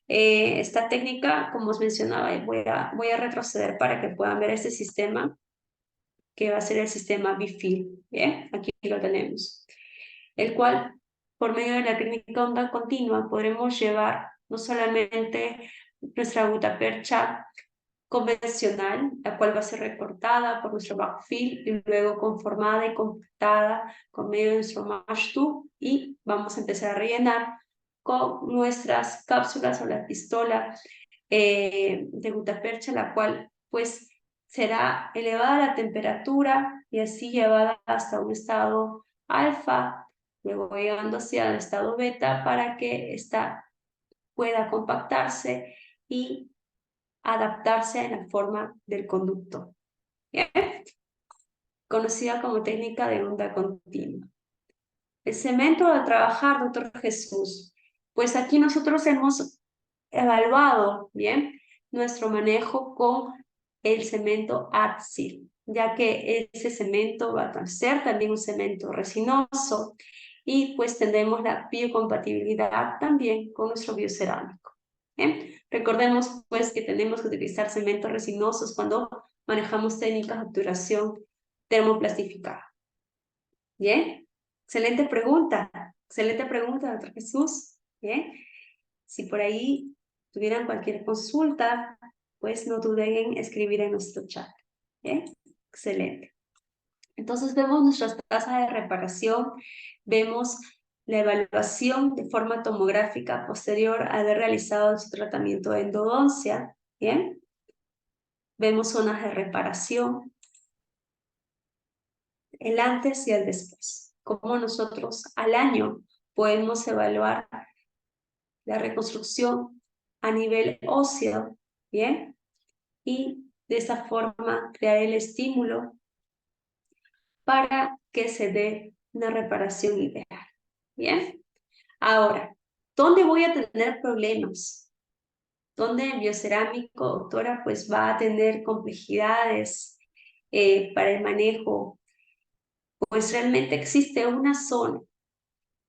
Esta técnica, como os mencionaba, voy a retroceder para que puedan ver este sistema, que va a ser el sistema BIFIL. Bien, aquí lo tenemos, el cual, por medio de la técnica onda continua, podremos llevar no solamente nuestra gutapercha convencional, la cual va a ser recortada por nuestro backfill y luego conformada y compactada con medio de nuestro mash tube, y vamos a empezar a rellenar con nuestras cápsulas o la pistola de gutapercha, la cual pues será elevada la temperatura y así llevada hasta un estado alfa, luego llegando hacia el estado beta para que ésta pueda compactarse y adaptarse en la forma del conducto. ¿Bien? Conocida como técnica de onda continua. El cemento al trabajar, doctor Jesús, pues aquí nosotros hemos evaluado, ¿bien?, nuestro manejo con el cemento Adsil, ya que ese cemento va a ser también un cemento resinoso y pues tendremos la biocompatibilidad también con nuestro biocerámico. ¿Bien? Recordemos pues que tenemos que utilizar cementos resinosos cuando manejamos técnicas de obturación termoplastificada. ¿Bien? Excelente pregunta, doctor Jesús. ¿Bien? Si por ahí tuvieran cualquier consulta, pues no duden en escribir en nuestro chat. ¿Bien? Excelente. Entonces vemos nuestras tasas de reparación, vemos la evaluación de forma tomográfica posterior a haber realizado su tratamiento de endodoncia. ¿Bien? Vemos zonas de reparación, el antes y el después. Cómo nosotros al año podemos evaluar la reconstrucción a nivel óseo, ¿bien? Y de esa forma crear el estímulo para que se dé una reparación ideal, ¿bien? Ahora, ¿dónde voy a tener problemas? ¿Dónde el biocerámico, doctora, pues va a tener complejidades para el manejo? Pues realmente existe una zona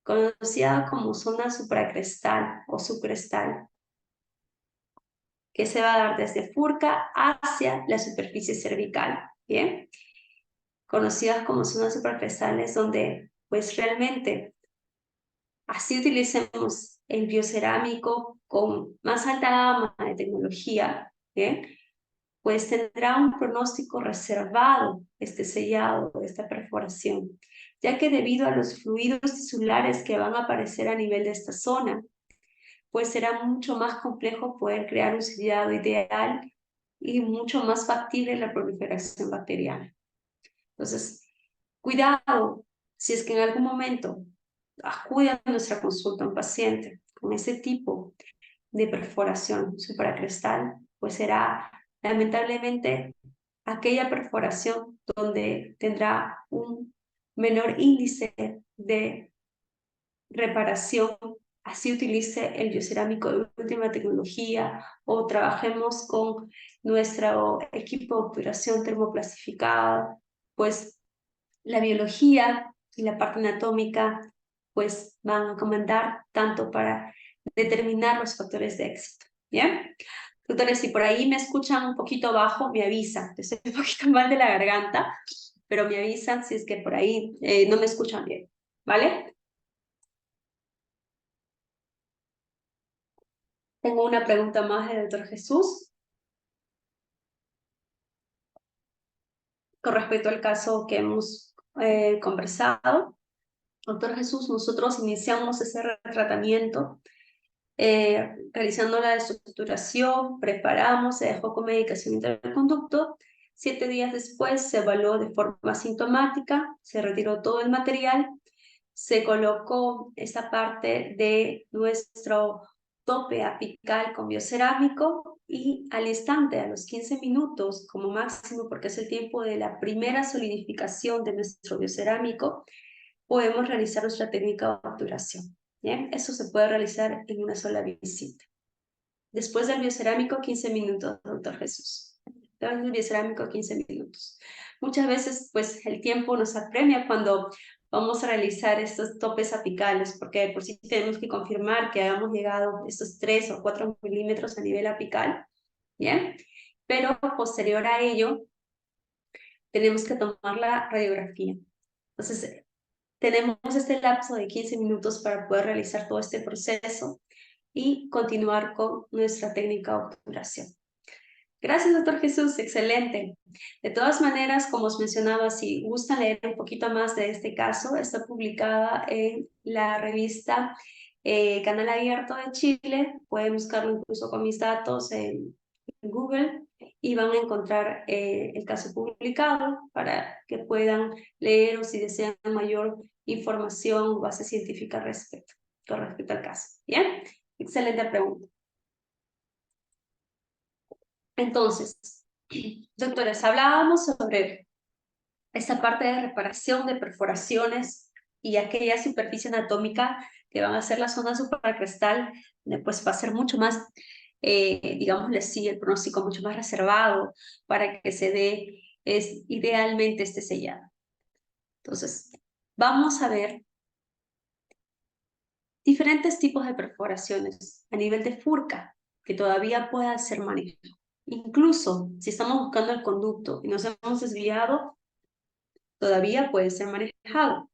conocida como zona supracrestal o subcrestal, que se va a dar desde Furca hacia la superficie cervical, ¿bien? Conocidas como zonas supracrestales, donde pues realmente así utilicemos el biocerámico con más alta gama de tecnología, ¿bien?, pues tendrá un pronóstico reservado este sellado, esta perforación, ya que debido a los fluidos tisulares que van a aparecer a nivel de esta zona, pues será mucho más complejo poder crear un sellado ideal y mucho más factible la proliferación bacteriana. Entonces, cuidado, si es que en algún momento acude a nuestra consulta un paciente con ese tipo de perforación supracrestal, pues será lamentablemente aquella perforación donde tendrá un menor índice de reparación, así utilice el biocerámico de última tecnología o trabajemos con nuestro equipo de obturación termoplasificada, pues la biología y la parte anatómica pues van a comandar tanto para determinar los factores de éxito. ¿Bien? Doctores, si por ahí me escuchan un poquito bajo, me avisan. Estoy un poquito mal de la garganta, pero me avisan si es que por ahí no me escuchan bien. ¿Vale? Tengo una pregunta más del doctor Jesús con respecto al caso que hemos conversado. Doctor Jesús, nosotros iniciamos ese tratamiento realizando la destructuración, preparamos, se dejó con medicación intraconducto. 7 días después se evaluó de forma sintomática, se retiró todo el material, se colocó esa parte de nuestro tope apical con biocerámico y al instante, a los 15 minutos como máximo, porque es el tiempo de la primera solidificación de nuestro biocerámico, podemos realizar nuestra técnica de obturación. ¿Bien? Eso se puede realizar en una sola visita. Después del biocerámico, 15 minutos, doctor Jesús. Después del biocerámico, 15 minutos. Muchas veces, pues, el tiempo nos apremia cuando vamos a realizar estos topes apicales, porque por sí tenemos que confirmar que hayamos llegado a estos 3 o 4 milímetros a nivel apical, ¿bien? Pero posterior a ello, tenemos que tomar la radiografía. Entonces, tenemos este lapso de 15 minutos para poder realizar todo este proceso y continuar con nuestra técnica de obturación. Gracias, doctor Jesús, excelente. De todas maneras, como os mencionaba, si gustan leer un poquito más de este caso, está publicada en la revista Canal Abierto de Chile. Pueden buscarlo incluso con mis datos en Google y van a encontrar el caso publicado para que puedan leer o si desean mayor información o base científica con respecto al caso. ¿Bien? Excelente pregunta. Entonces, doctores, hablábamos sobre esta parte de reparación de perforaciones y aquella superficie anatómica que van a ser la zona supracrestal, pues va a ser mucho más, digámosle así, el pronóstico mucho más reservado para que se dé idealmente este sellado. Entonces, vamos a ver diferentes tipos de perforaciones a nivel de furca que todavía puedan ser manejadas. Incluso si estamos buscando el conducto y nos hemos desviado, todavía puede ser manejado.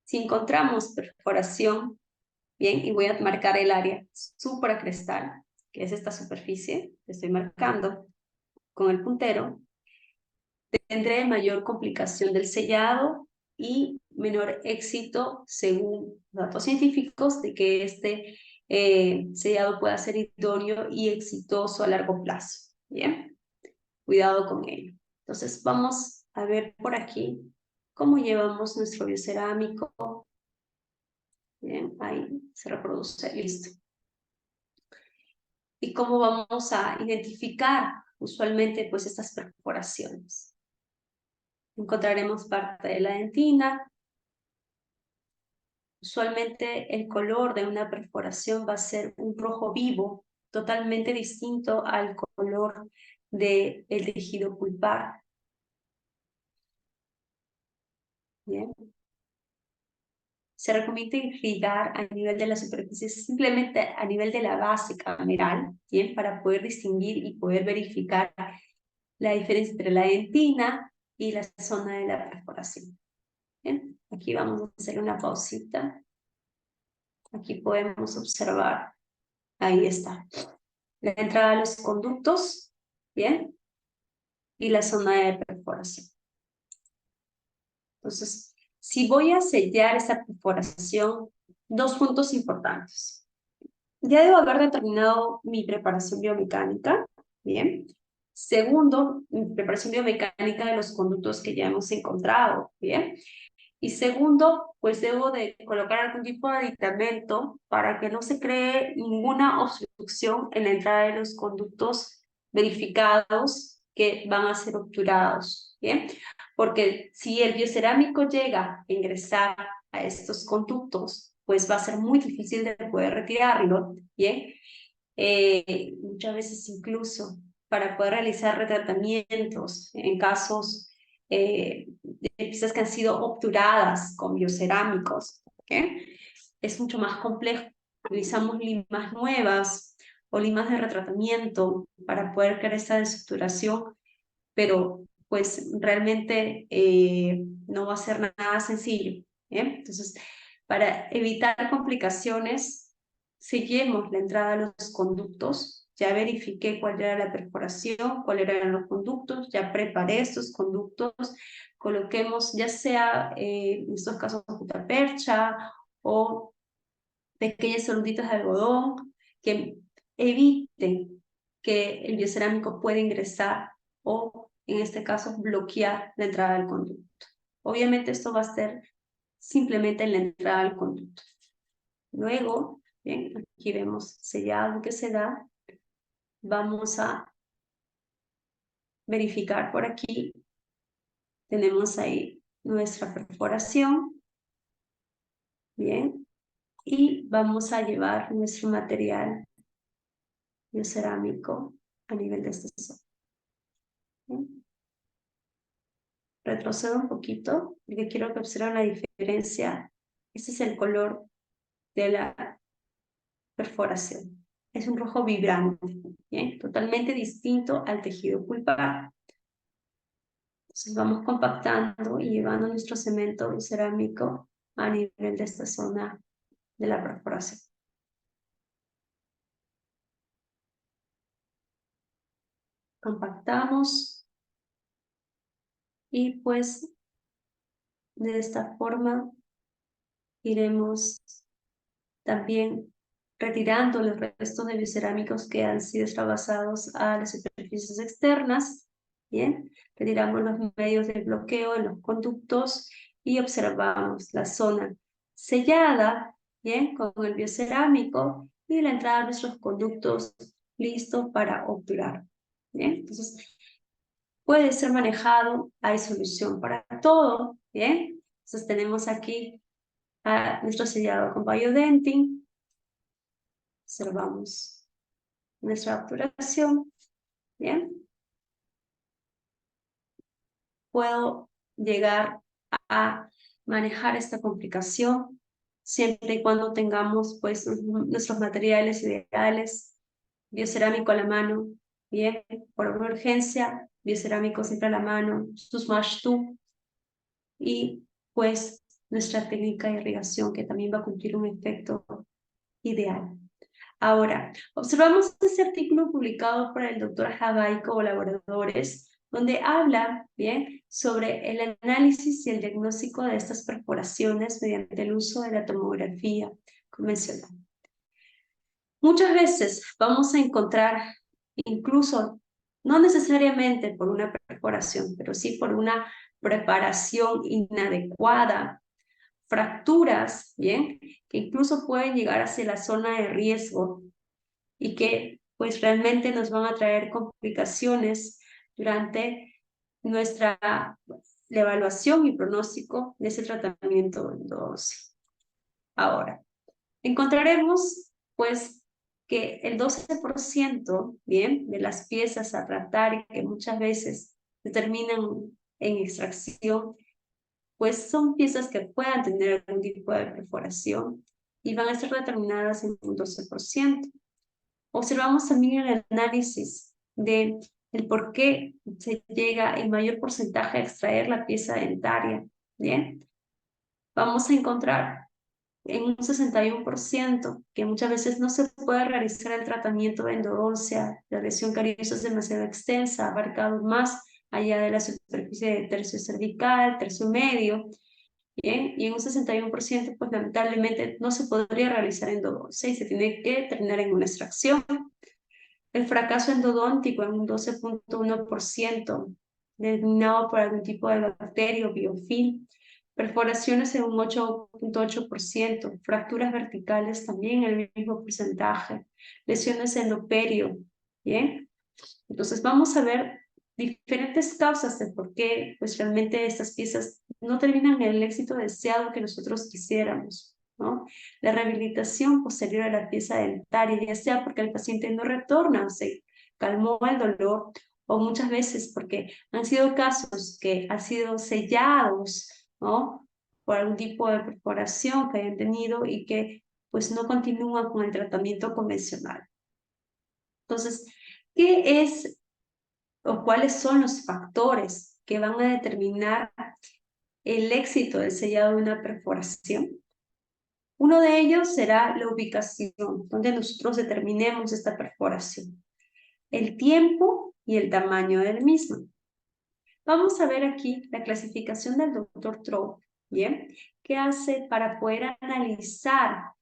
Si encontramos perforación, bien, y voy a marcar el área supracrestal, que es esta superficie que estoy marcando con el puntero, tendré mayor complicación del sellado y menor éxito, según datos científicos, de que este sellado pueda ser idóneo y exitoso a largo plazo. Bien, cuidado con ello. Entonces vamos a ver por aquí cómo llevamos nuestro biocerámico. Bien, ahí se reproduce, listo. Y cómo vamos a identificar usualmente pues estas perforaciones. Encontraremos parte de la dentina. Usualmente el color de una perforación va a ser un rojo vivo, totalmente distinto al color del tejido pulpar. Bien. Se recomienda irrigar a nivel de la superficie, simplemente a nivel de la base cameral, ¿bien? Para poder distinguir y poder verificar la diferencia entre la dentina y la zona de la perforación. Bien, aquí vamos a hacer una pausita. Aquí podemos observar, ahí está, la entrada de los conductos, ¿bien? Y la zona de perforación. Entonces, si voy a sellar esta perforación, dos puntos importantes. Ya debo haber determinado mi preparación biomecánica, ¿bien? Segundo, mi preparación biomecánica de los conductos que ya hemos encontrado, ¿bien? Y segundo, pues debo de colocar algún tipo de aditamento para que no se cree ninguna obstrucción en la entrada de los conductos verificados que van a ser obturados, ¿bien? Porque si el biocerámico llega a ingresar a estos conductos, pues va a ser muy difícil de poder retirarlo, ¿bien? Muchas veces incluso para poder realizar retratamientos en casos de piezas que han sido obturadas con biocerámicos, ¿okay? Es mucho más complejo. Utilizamos limas nuevas o limas de retratamiento para poder crear esta desobturación, pero pues realmente no va a ser nada sencillo, ¿eh? Entonces, para evitar complicaciones, seguimos la entrada a los conductos. Ya verifiqué cuál era la perforación, cuáles eran los conductos, ya preparé estos conductos. Coloquemos ya sea en estos casos gutapercha o pequeñas soluditas de algodón que eviten que el biocerámico pueda ingresar o, en este caso, bloquear la entrada del conducto. Obviamente esto va a ser simplemente en la entrada del conducto. Luego, bien, aquí vemos sellado que se da. Vamos a verificar por aquí. Tenemos ahí nuestra perforación. Bien. Y vamos a llevar nuestro material biocerámico a nivel de este zona. Bien. Retrocedo un poquito porque quiero que observen la diferencia. Este es el color de la perforación. Es un rojo vibrante, ¿bien? Totalmente distinto al tejido pulpar. Entonces vamos compactando y llevando nuestro cemento cerámico a nivel de esta zona de la perforación. Compactamos y pues de esta forma iremos también retirando los restos de biocerámicos que han sido extravasados a las superficies externas. Bien, retiramos los medios de bloqueo en los conductos y observamos la zona sellada, bien, con el biocerámico y la entrada de nuestros conductos listos para obturar. Bien, entonces puede ser manejado, hay solución para todo, bien. Entonces tenemos aquí a nuestro sellado con biodentin. Observamos nuestra obturación, ¿bien? Puedo llegar a manejar esta complicación siempre y cuando tengamos pues nuestros materiales ideales, biocerámico a la mano, ¿bien? Por emergencia, biocerámico siempre a la mano, sus mash tube y pues nuestra técnica de irrigación que también va a cumplir un efecto ideal. Ahora, observamos este artículo publicado por el doctor Jabay y colaboradores, donde habla, bien, sobre el análisis y el diagnóstico de estas perforaciones mediante el uso de la tomografía convencional. Muchas veces vamos a encontrar, incluso, no necesariamente por una perforación, pero sí por una preparación inadecuada, fracturas, bien, que incluso pueden llegar hacia la zona de riesgo y que pues realmente nos van a traer complicaciones durante nuestra la evaluación y pronóstico de ese tratamiento endodóncio. Ahora, encontraremos pues que el 12%, bien, de las piezas a tratar que muchas veces se terminan en extracción, pues son piezas que puedan tener algún tipo de perforación y van a ser determinadas en un 12%. Observamos también el análisis de el por qué se llega en mayor porcentaje a extraer la pieza dentaria, ¿bien? Vamos a encontrar en un 61% que muchas veces no se puede realizar el tratamiento de endodontia, la lesión cariosa es demasiado extensa, abarcado más allá de la superficie de tercio cervical, tercio medio, ¿bien? Y en un 61%, pues lamentablemente no se podría realizar endodoncia y se tiene que terminar en una extracción. El fracaso endodóntico en un 12.1%, determinado por algún tipo de bacteria o biofilm. Perforaciones en un 8.8%, fracturas verticales también en el mismo porcentaje, lesiones endoperio, ¿bien? Entonces vamos a ver diferentes causas de por qué pues realmente estas piezas no terminan en el éxito deseado que nosotros quisiéramos, ¿no? La rehabilitación posterior a la pieza dentaria, ya sea porque el paciente no retorna, se calmó el dolor, o muchas veces porque han sido casos que han sido sellados, ¿no? Por algún tipo de perforación que hayan tenido y que pues no continúan con el tratamiento convencional. Entonces, ¿qué es o cuáles son los factores que van a determinar el éxito del sellado de una perforación? Uno de ellos será la ubicación, donde nosotros determinemos esta perforación, el tiempo y el tamaño del mismo. Vamos a ver aquí la clasificación del Dr. Trout, ¿bien? ¿Qué hace para poder analizar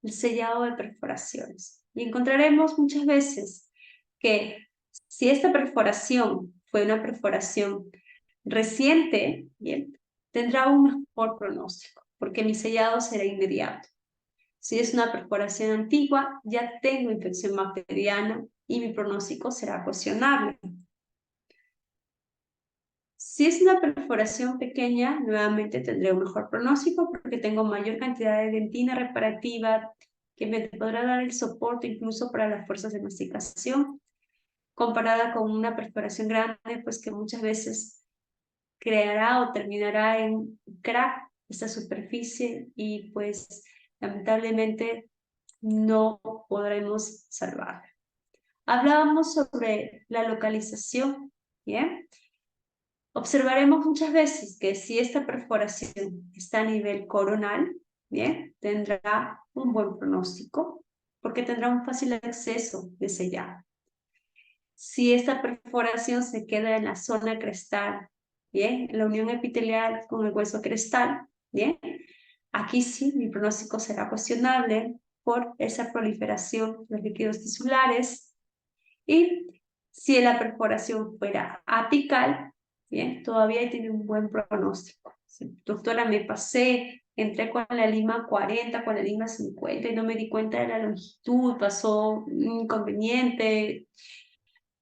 el sellado de perforaciones? Y encontraremos muchas veces que si esta perforación fue una perforación reciente, bien, tendrá un mejor pronóstico, porque mi sellado será inmediato. Si es una perforación antigua, ya tengo infección bacteriana y mi pronóstico será cuestionable. Si es una perforación pequeña, nuevamente tendré un mejor pronóstico porque tengo mayor cantidad de dentina reparativa que me podrá dar el soporte incluso para las fuerzas de masticación, comparada con una perforación grande, pues que muchas veces creará o terminará en crack esta superficie y pues lamentablemente no podremos salvarla. Hablábamos sobre la localización, ¿bien? Observaremos muchas veces que si esta perforación está a nivel coronal, bien, tendrá un buen pronóstico porque tendrá un fácil acceso de sellado. Si esta perforación se queda en la zona crestal, bien, en la unión epitelial con el hueso crestal, bien, aquí sí mi pronóstico será cuestionable por esa proliferación de líquidos tisulares. Y si la perforación fuera apical, bien, todavía tiene un buen pronóstico. Sí, doctora, me pasé, entré con la lima 40, con la lima 50 y no me di cuenta de la longitud, pasó un inconveniente.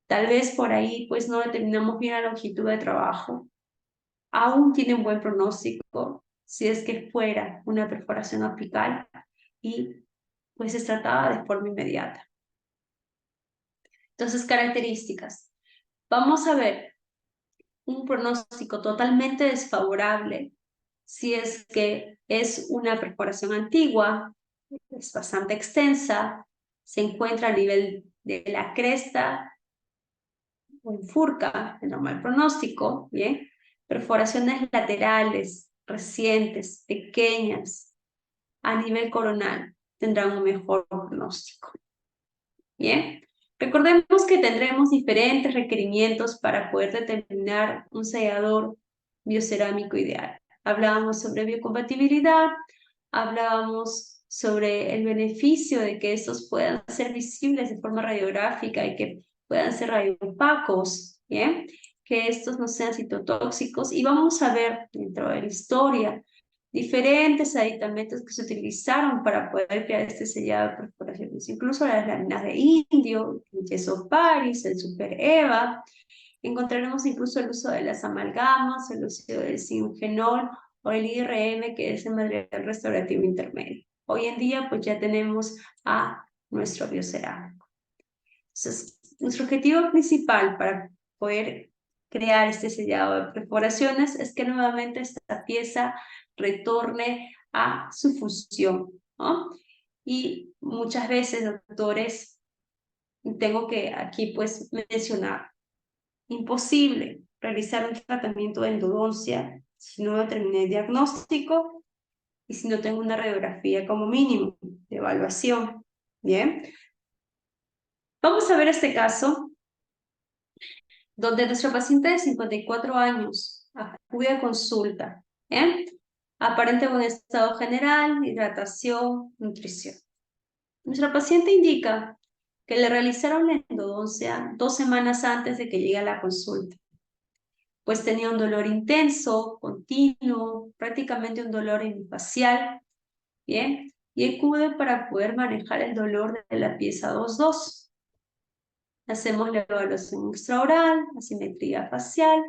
Tal vez por ahí pues no determinamos bien la longitud de trabajo. Aún tiene un buen pronóstico si es que fuera una perforación apical y pues es tratada de forma inmediata. Entonces, características. Vamos a ver un pronóstico totalmente desfavorable si es que es una perforación antigua, es bastante extensa, se encuentra a nivel de la cresta o en furca, de normal pronóstico, ¿bien? Perforaciones laterales, recientes, pequeñas, a nivel coronal, tendrán un mejor pronóstico. Bien, recordemos que tendremos diferentes requerimientos para poder determinar un sellador biocerámico ideal. Hablábamos sobre biocompatibilidad, hablábamos sobre el beneficio de que estos puedan ser visibles de forma radiográfica y que puedan ser radioopacos, ¿bien? Que estos no sean citotóxicos. Y vamos a ver dentro de la historia diferentes aditamentos que se utilizaron para poder crear este sellado de perforaciones, incluso las láminas de indio, el yeso Paris, el Super Eva. Encontraremos incluso el uso de las amalgamas, el uso del zingenol o el IRM, que es el material restaurativo intermedio. Hoy en día pues ya tenemos a nuestro biocerámico. Entonces, nuestro objetivo principal para poder crear este sellado de perforaciones es que nuevamente esta pieza retorne a su función, ¿no? Y muchas veces, doctores, tengo que aquí pues mencionar, imposible realizar un tratamiento de endodoncia si no determiné el diagnóstico y si no tengo una radiografía como mínimo de evaluación, ¿bien? Vamos a ver este caso donde nuestro paciente de 54 años acude a consulta, ¿eh? Aparente buen estado general, hidratación, nutrición. Nuestra paciente indica que le realizaron la endodoncia 2 semanas antes de que llegue a la consulta, pues tenía un dolor intenso, continuo, prácticamente un dolor hemifacial, ¿bien? Y acude para poder manejar el dolor de la pieza 2-2. Hacemos la evaluación extraoral, asimetría facial,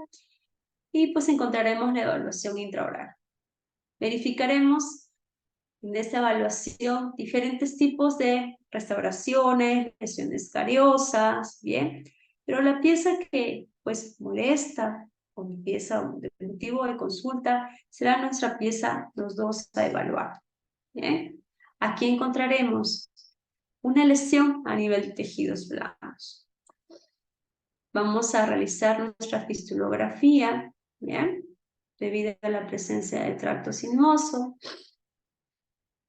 y pues encontraremos la evaluación intraoral. Verificaremos en esta evaluación diferentes tipos de restauraciones, lesiones cariosas, ¿bien? Pero la pieza que pues molesta, o mi pieza de motivo de consulta, será nuestra pieza los dos a evaluar, ¿bien? Aquí encontraremos una lesión a nivel de tejidos blandos. Vamos a realizar nuestra fistulografía, ¿bien? Debido a la presencia del tracto sinuoso.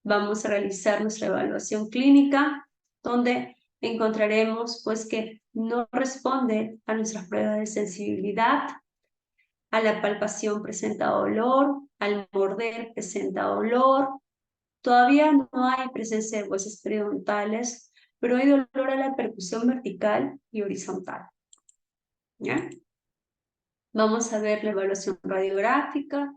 Vamos a realizar nuestra evaluación clínica, donde encontraremos pues que no responde a nuestras pruebas de sensibilidad, a la palpación presenta dolor, al morder presenta dolor. Todavía no hay presencia de huesos periodontales, pero hay dolor a la percusión vertical y horizontal, ¿ya? Vamos a ver la evaluación radiográfica.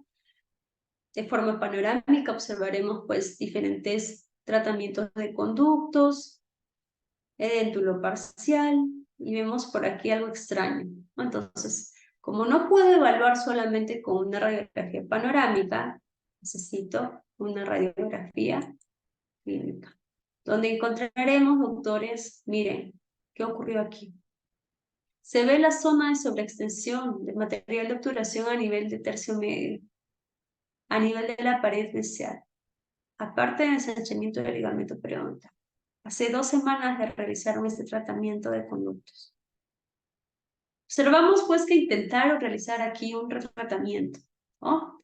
De forma panorámica observaremos pues diferentes tratamientos de conductos, edéntulo parcial, y vemos por aquí algo extraño. Entonces, como no puedo evaluar solamente con una radiografía panorámica, necesito una radiografía clínica, donde encontraremos, doctores, miren, ¿qué ocurrió aquí? Se ve la zona de sobreextensión de material de obturación a nivel de tercio medio, a nivel de la pared mesial, aparte del ensanchamiento del ligamento periodontal. Hace 2 semanas le realizaron este tratamiento de conductos. Observamos pues que intentaron realizar aquí un retratamiento, ¿no?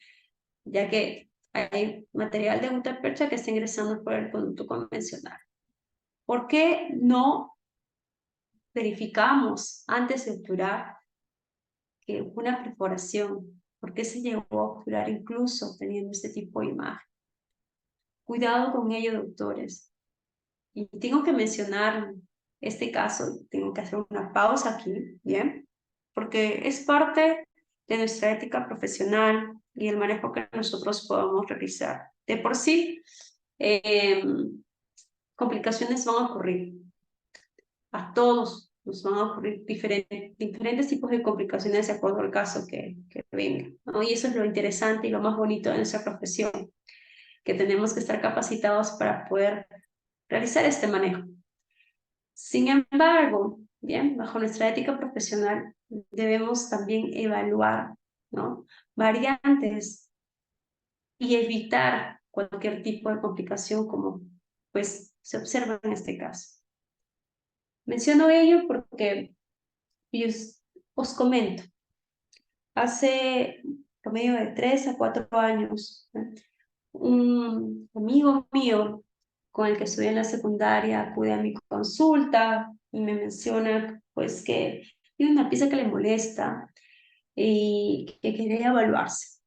Ya que hay material de gutta-percha que está ingresando por el conducto convencional. ¿Por qué no verificamos antes de obturar que una perforación? ¿Por qué se llegó a obturar incluso teniendo este tipo de imagen? Cuidado con ello, doctores. Y tengo que mencionar este caso, tengo que hacer una pausa aquí, ¿bien? Porque es parte de nuestra ética profesional y el manejo que nosotros podamos realizar. De por sí, complicaciones van a ocurrir. A todos nos van a ocurrir diferentes tipos de complicaciones de acuerdo al caso que venga, ¿no? Y eso es lo interesante y lo más bonito de nuestra profesión, que tenemos que estar capacitados para poder realizar este manejo. Sin embargo, bien, bajo nuestra ética profesional debemos también evaluar, ¿no?, variantes y evitar cualquier tipo de complicación como pues se observa en este caso. Menciono ello porque os comento, hace promedio de 3 a 4 años, ¿no?, un amigo mío con el que estudié en la secundaria acude a mi consulta y me menciona pues que tiene una pieza que le molesta y que quería evaluarse.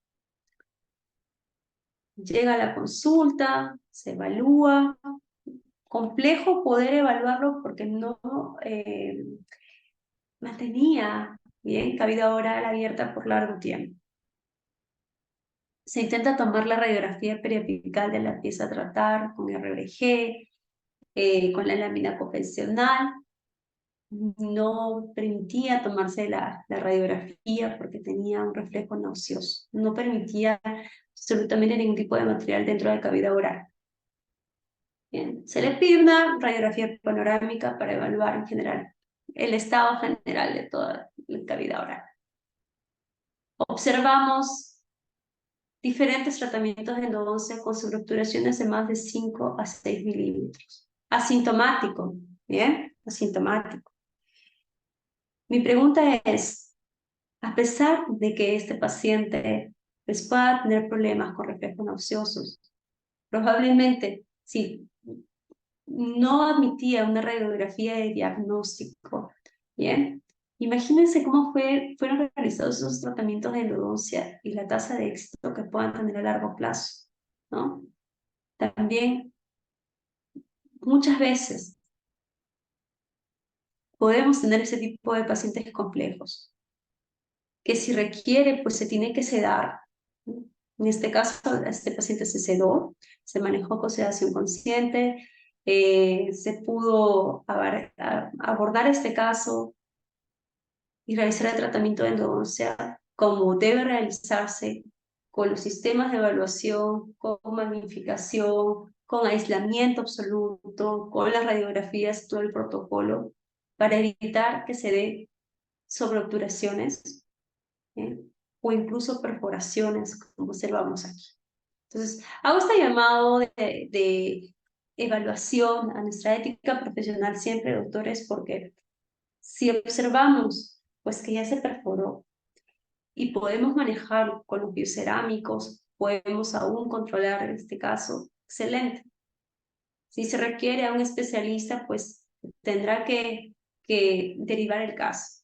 Llega a la consulta, se evalúa. Complejo poder evaluarlo porque no mantenía bien cavidad oral abierta por largo tiempo. Se intenta tomar la radiografía periapical de la pieza a tratar con RBG, con la lámina convencional. No permitía tomarse la radiografía porque tenía un reflejo nauseoso. No permitía absolutamente ningún tipo de material dentro de la cavidad oral. Bien, se le pide una radiografía panorámica para evaluar en general el estado general de toda la cavidad oral. Observamos diferentes tratamientos de endodoncia con subluxaciones de más de 5 a 6 milímetros. Asintomático, ¿bien? Asintomático. Mi pregunta es, a pesar de que este paciente pues, pueda tener problemas con reflejos nauseosos, probablemente, si no admitía una radiografía de diagnóstico, ¿bien? Imagínense cómo fueron realizados esos tratamientos de endodoncia y la tasa de éxito que puedan tener a largo plazo, ¿no? También, muchas veces, podemos tener ese tipo de pacientes complejos, que si requiere, pues se tiene que sedar. En este caso, este paciente se sedó, se manejó con sedación consciente, se pudo abordar este caso y realizar el tratamiento de endodoncia como debe realizarse, con los sistemas de evaluación, con magnificación, con aislamiento absoluto, con las radiografías, todo el protocolo, para evitar que se dé sobreobturaciones, ¿eh? O incluso perforaciones, como observamos aquí. Entonces, hago este llamado de evaluación a nuestra ética profesional siempre, doctores, porque si observamos pues que ya se perforó y podemos manejar con los biocerámicos, podemos aún controlar este caso, excelente. Si se requiere a un especialista, pues tendrá que derivar el caso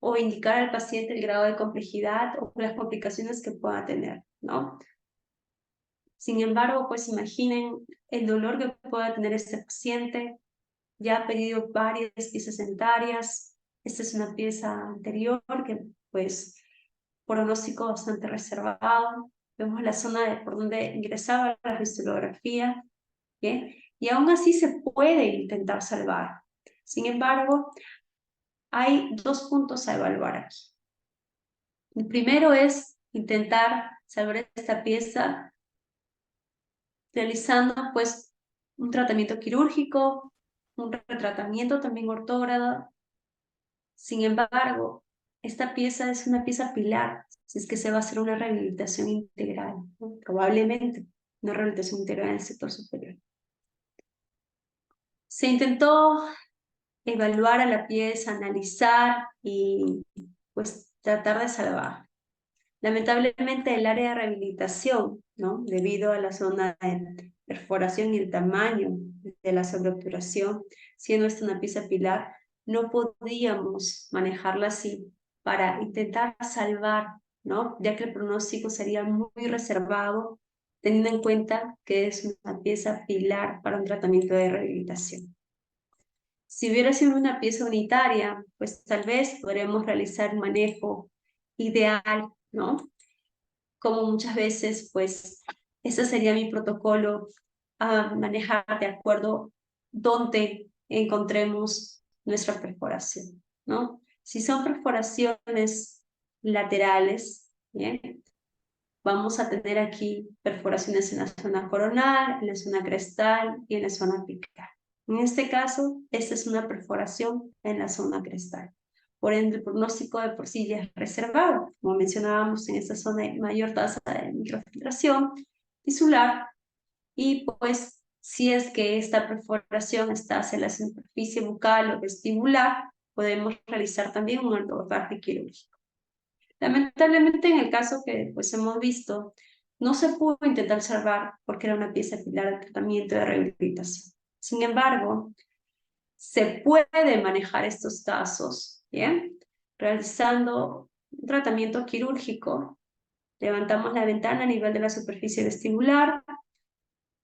o indicar al paciente el grado de complejidad o las complicaciones que pueda tener, ¿no? Sin embargo, pues imaginen el dolor que pueda tener este paciente. Ya ha pedido varias piezas dentarias. Esta es una pieza anterior que, pues, pronóstico bastante reservado. Vemos la zona por donde ingresaba la fistulografía, ¿bien? Y aún así se puede intentar salvar. Sin embargo, hay dos puntos a evaluar aquí. El primero es intentar salvar esta pieza realizando, pues, un tratamiento quirúrgico, un retratamiento también ortógrado. Sin embargo, esta pieza es una pieza pilar, si es que se va a hacer una rehabilitación integral, ¿no? Probablemente una rehabilitación integral en el sector superior. Se intentó evaluar a la pieza, analizar y pues tratar de salvar. Lamentablemente el área de rehabilitación, ¿no? Debido a la zona de perforación y el tamaño de la sobreobturación, siendo esta una pieza pilar, no podíamos manejarla así para intentar salvar, ¿no? Ya que el pronóstico sería muy reservado, teniendo en cuenta que es una pieza pilar para un tratamiento de rehabilitación. Si hubiera sido una pieza unitaria, pues tal vez podríamos realizar un manejo ideal, ¿no? Como muchas veces, pues, ese sería mi protocolo a manejar de acuerdo donde encontremos nuestra perforación, ¿no? Si son perforaciones laterales, ¿bien? Vamos a tener aquí perforaciones en la zona coronal, en la zona crestal y en la zona apical. En este caso, esta es una perforación en la zona crestal. Por ende, el pronóstico de por sí ya es reservado. Como mencionábamos, en esta zona hay mayor tasa de microfiltración tisular y pues si es que esta perforación está hacia la superficie bucal o vestibular, podemos realizar también un abordaje quirúrgico. Lamentablemente en el caso que pues hemos visto, no se pudo intentar salvar porque era una pieza pilar de tratamiento de rehabilitación. Sin embargo, se puede manejar estos casos, ¿bien? Realizando un tratamiento quirúrgico, levantamos la ventana a nivel de la superficie vestibular,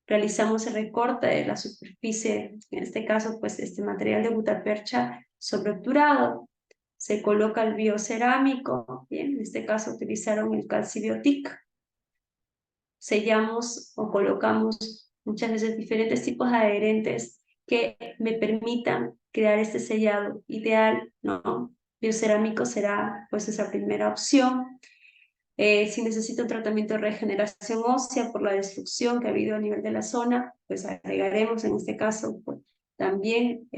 realizamos el recorte de la superficie, en este caso pues este material de gutapercha sobreobturado, se coloca el biocerámico, bien, en este caso utilizaron el calcibiotic, sellamos o colocamos muchas veces diferentes tipos de adherentes que me permitan crear este sellado ideal, ¿no? Biocerámico será pues esa primera opción. Si necesito un tratamiento de regeneración ósea por la destrucción que ha habido a nivel de la zona, pues agregaremos en este caso pues, también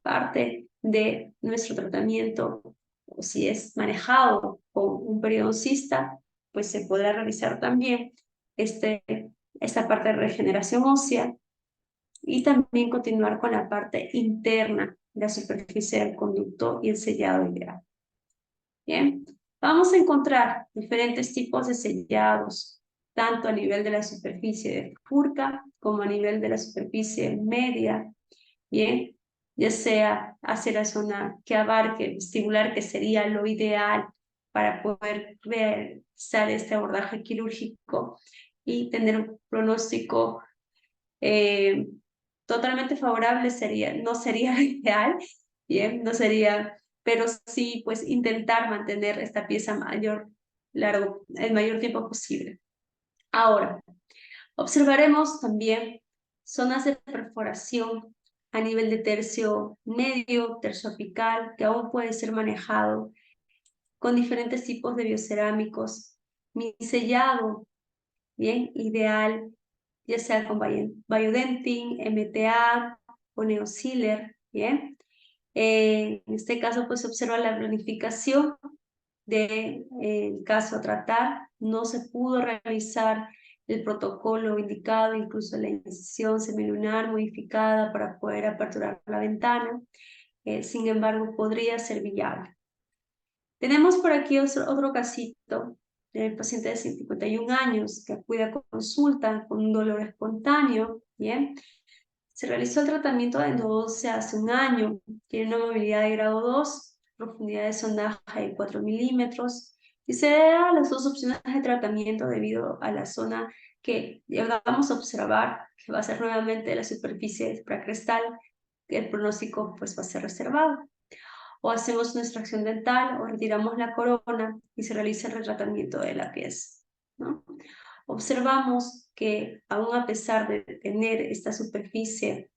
parte de nuestro tratamiento, o si es manejado con un periodoncista, pues se podrá realizar también esta parte de regeneración ósea y también continuar con la parte interna de la superficie del conducto y el sellado ideal. Bien, vamos a encontrar diferentes tipos de sellados, tanto a nivel de la superficie de furca como a nivel de la superficie media, bien, ya sea hacia la zona que abarque el vestibular, que sería lo ideal para poder realizar este abordaje quirúrgico y tener un pronóstico eh, totalmente favorable no sería ideal, bien, no sería, pero sí, pues intentar mantener esta pieza el mayor tiempo posible. Ahora, observaremos también zonas de perforación a nivel de tercio medio, tercio apical, que aún puede ser manejado con diferentes tipos de biocerámicos. Mi sellado, bien, ideal, ya sea con Biodentin, MTA o Neosealer, bien. En este caso, pues observa la planificación del caso a tratar. No se pudo realizar el protocolo indicado, incluso la incisión semilunar modificada para poder aperturar la ventana. Sin embargo, podría ser viable. Tenemos por aquí otro casito del paciente de 51 años que acude a consulta con un dolor espontáneo, ¿bien? Se realizó el tratamiento de endodoncia hace un año, tiene una movilidad de grado 2, profundidad de sondaje de 4 milímetros, y se da las dos opciones de tratamiento debido a la zona que vamos a observar, que va a ser nuevamente la superficie supracrestal, que el pronóstico pues va a ser reservado. O hacemos una extracción dental o retiramos la corona y se realiza el retratamiento de la pieza, ¿no? Observamos que aún a pesar de tener esta superficie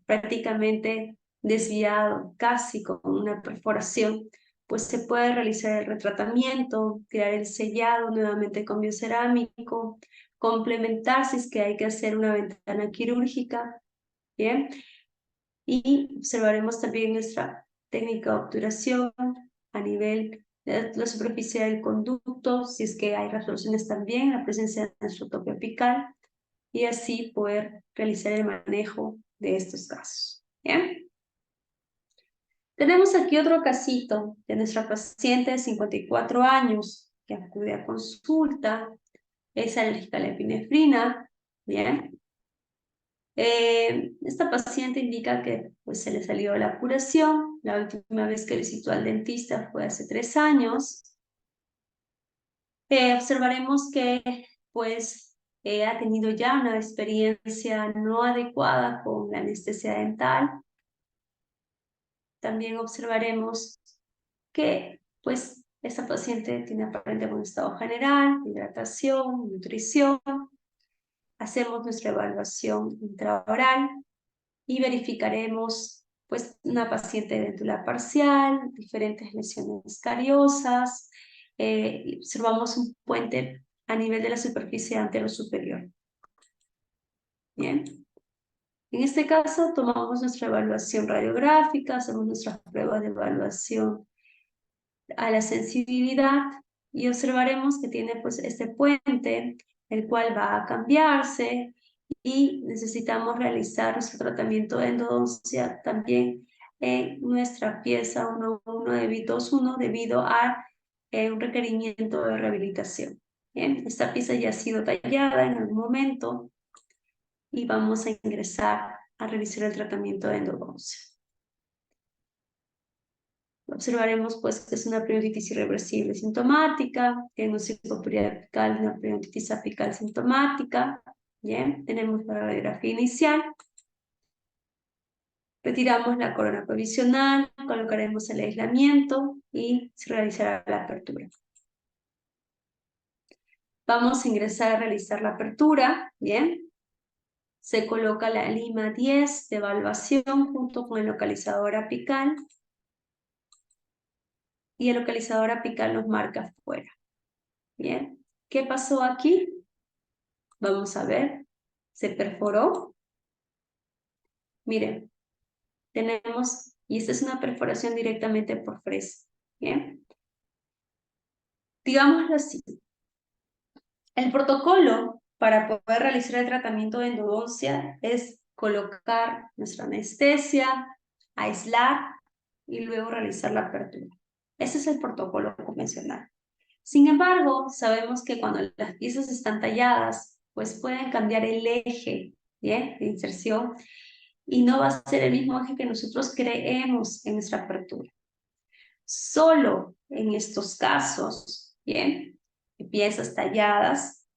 prácticamente desviado, casi con una perforación, pues se puede realizar el retratamiento, crear el sellado nuevamente con biocerámico, complementar si es que hay que hacer una ventana quirúrgica, ¿bien? Y observaremos también nuestra técnica de obturación a nivel de la superficie del conducto, si es que hay resoluciones también, la presencia de anisotropia apical, y así poder realizar el manejo de estos casos. ¿Bien? Tenemos aquí otro casito de nuestra paciente de 54 años que acude a consulta, es alérgica a la epinefrina. Bien. Esta paciente indica que pues, se le salió la curación. La última vez que visitó al dentista fue hace 3 años. Observaremos que pues, ha tenido ya una experiencia no adecuada con la anestesia dental. También observaremos que pues, esta paciente tiene aparentemente un estado general, hidratación, nutrición. Hacemos nuestra evaluación intraoral y verificaremos pues una paciente de dentula parcial, diferentes lesiones cariosas, observamos un puente a nivel de la superficie anterosuperior. Bien. En este caso tomamos nuestra evaluación radiográfica, hacemos nuestras pruebas de evaluación a la sensibilidad y observaremos que tiene pues este puente, el cual va a cambiarse, y necesitamos realizar nuestro tratamiento de endodoncia también en nuestra pieza 1.1 de BIT 2.1 debido a un requerimiento de rehabilitación. Bien, esta pieza ya ha sido tallada en algún momento y vamos a ingresar a realizar el tratamiento de endodoncia. Observaremos pues que es una periodontitis irreversible sintomática, diagnóstico periapical, una periodontitis apical sintomática. Bien, tenemos la radiografía inicial. Retiramos la corona provisional, colocaremos el aislamiento y se realizará la apertura. Vamos a ingresar a realizar la apertura, bien. Se coloca la lima 10 de evaluación junto con el localizador apical y el localizador apical nos marca fuera. Bien, ¿qué pasó aquí? Vamos a ver, se perforó. Miren, tenemos, y esta es una perforación directamente por fresa. Bien, digámoslo así. El protocolo para poder realizar el tratamiento de endodoncia es colocar nuestra anestesia, aislar y luego realizar la apertura. Ese es el protocolo convencional. Sin embargo, sabemos que cuando las piezas están talladas, pues pueden cambiar el eje, ¿bien?, de inserción, y no va a ser el mismo eje que nosotros creemos en nuestra apertura. Solo en estos casos, ¿bien?, de piezas talladas,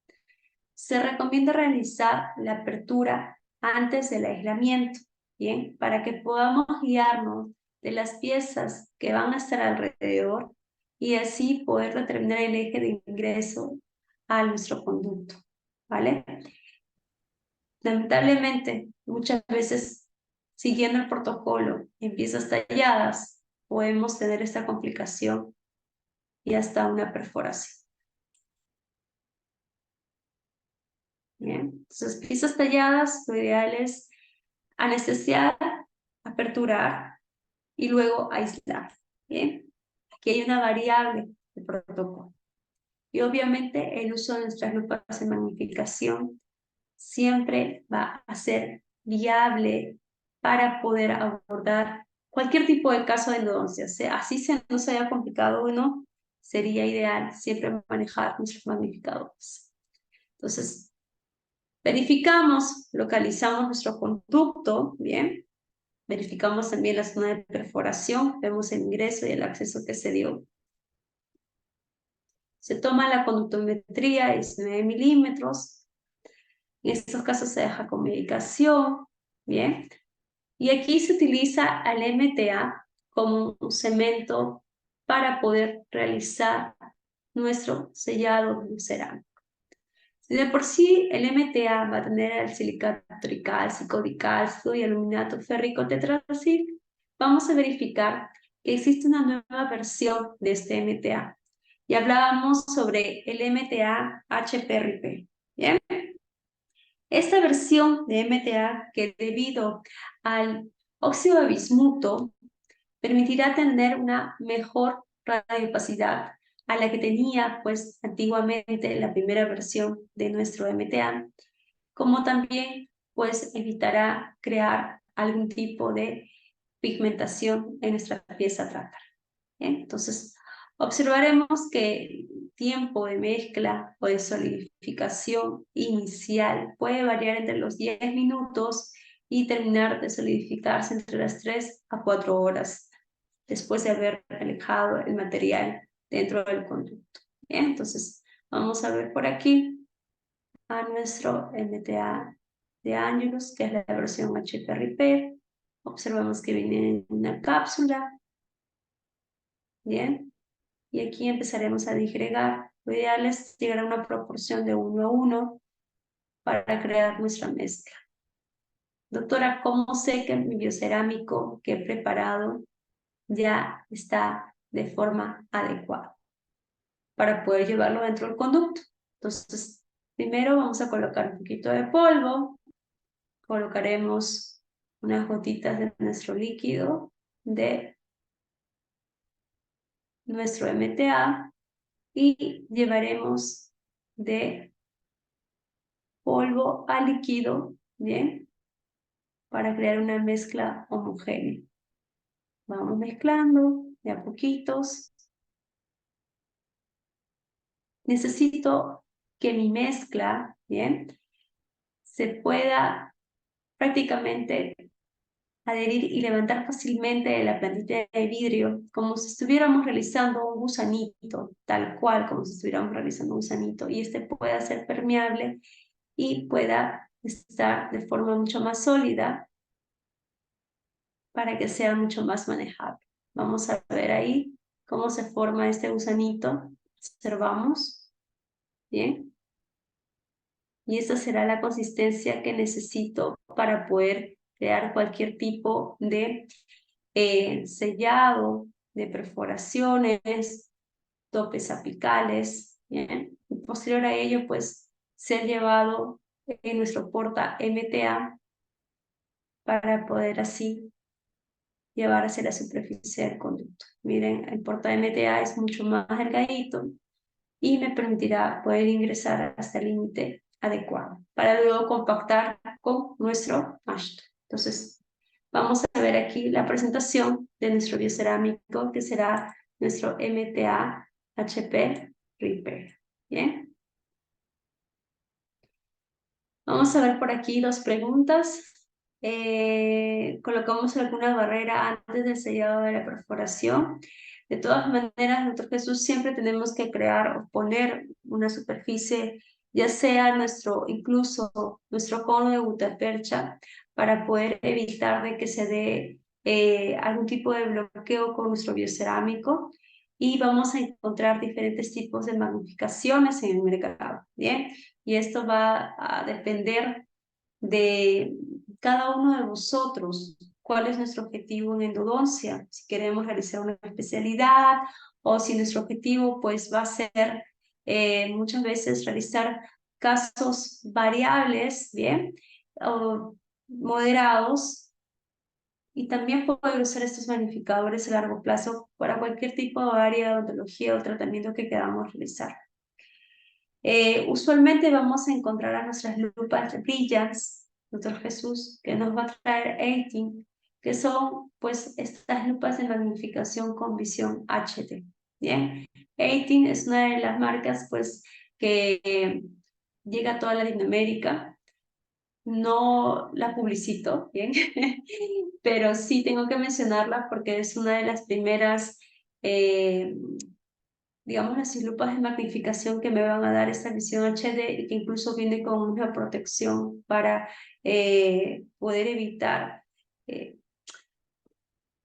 se recomienda realizar la apertura antes del aislamiento, ¿bien?, para que podamos guiarnos de las piezas que van a estar alrededor y así poder determinar el eje de ingreso a nuestro conducto, ¿vale? Lamentablemente, muchas veces, siguiendo el protocolo en piezas talladas, podemos tener esta complicación y hasta una perforación. Bien, entonces piezas talladas, lo ideal es anestesiar, aperturar y luego aislar. Bien, aquí hay una variable de protocolo. Y obviamente el uso de nuestras lupas de magnificación siempre va a ser viable para poder abordar cualquier tipo de caso de endodoncia. Así se nos haya complicado o no, sería ideal siempre manejar nuestros magnificadores. Entonces, verificamos, localizamos nuestro conducto, bien. Verificamos también la zona de perforación, vemos el ingreso y el acceso que se dio. Se toma la conductometría, es 9 milímetros. En estos casos se deja con medicación, ¿bien? Y aquí se utiliza al MTA como un cemento para poder realizar nuestro sellado cerámico. Si de por sí el MTA va a tener el silicato tricálcico, dicálcico y aluminato férrico tetrasil, vamos a verificar que existe una nueva versión de este MTA. Y hablábamos sobre el MTA HPRP. ¿Bien? Esta versión de MTA, que debido al óxido de bismuto permitirá tener una mejor radiopacidad a la que tenía pues antiguamente la primera versión de nuestro MTA, como también pues evitará crear algún tipo de pigmentación en nuestra pieza a tratar. ¿Bien? Entonces, observaremos que el tiempo de mezcla o de solidificación inicial puede variar entre los 10 minutos y terminar de solidificarse entre las 3 a 4 horas después de haber alejado el material dentro del conducto. Bien, entonces vamos a ver por aquí a nuestro MTA de Angelus, que es la versión HP Repair. Observamos que viene en una cápsula. Bien, y aquí empezaremos a disgregar. Lo ideal es llegar a una proporción de 1 a 1 para crear nuestra mezcla. Doctora, ¿cómo sé que mi biocerámico que he preparado ya está de forma adecuada para poder llevarlo dentro del conducto? Entonces, primero vamos a colocar un poquito de polvo, colocaremos unas gotitas de nuestro líquido de nuestro MTA y llevaremos de polvo a líquido, ¿bien? Para crear una mezcla homogénea. Vamos mezclando de a poquitos. Necesito que mi mezcla, ¿bien?, se pueda prácticamente adherir y levantar fácilmente de la plantilla de vidrio, como si estuviéramos realizando un gusanito, tal cual como si estuviéramos realizando un gusanito, y este pueda ser permeable y pueda estar de forma mucho más sólida para que sea mucho más manejable. Vamos a ver ahí cómo se forma este gusanito. Observamos, ¿bien? Y esta será la consistencia que necesito para poder crear cualquier tipo de sellado, de perforaciones, topes apicales, ¿bien? Y posterior a ello, pues, ser llevado en nuestro porta MTA para poder así llevar hacia la superficie del conducto. Miren, el porta MTA es mucho más delgadito y me permitirá poder ingresar hasta el límite adecuado para luego compactar con nuestro ashton. Entonces, vamos a ver aquí la presentación de nuestro biocerámico, que será nuestro MTA HP Repair. Bien. Vamos a ver por aquí dos preguntas. Colocamos alguna barrera antes del sellado de la perforación. De todas maneras, doctor Jesús, siempre tenemos que crear o poner una superficie, ya sea incluso nuestro cono de gutapercha, para poder evitar de que se dé algún tipo de bloqueo con nuestro biocerámico. Y vamos a encontrar diferentes tipos de magnificaciones en el mercado, ¿bien? Y esto va a depender de cada uno de vosotros cuál es nuestro objetivo en endodoncia, si queremos realizar una especialidad o si nuestro objetivo pues va a ser muchas veces realizar casos variables, ¿bien? O moderados, y también poder usar estos magnificadores a largo plazo para cualquier tipo de área de odontología o tratamiento que queramos realizar. Usualmente vamos a encontrar a nuestras lupas Brilliance, Doctor Jesús, que nos va a traer 18, que son pues estas lupas de magnificación con visión HD. Bien, 18 es una de las marcas pues que llega a toda Latinoamérica. No la publicito, bien, pero sí tengo que mencionarla porque es una de las primeras digamos, las lupas de magnificación que me van a dar esta visión HD y que incluso viene con una protección para poder evitar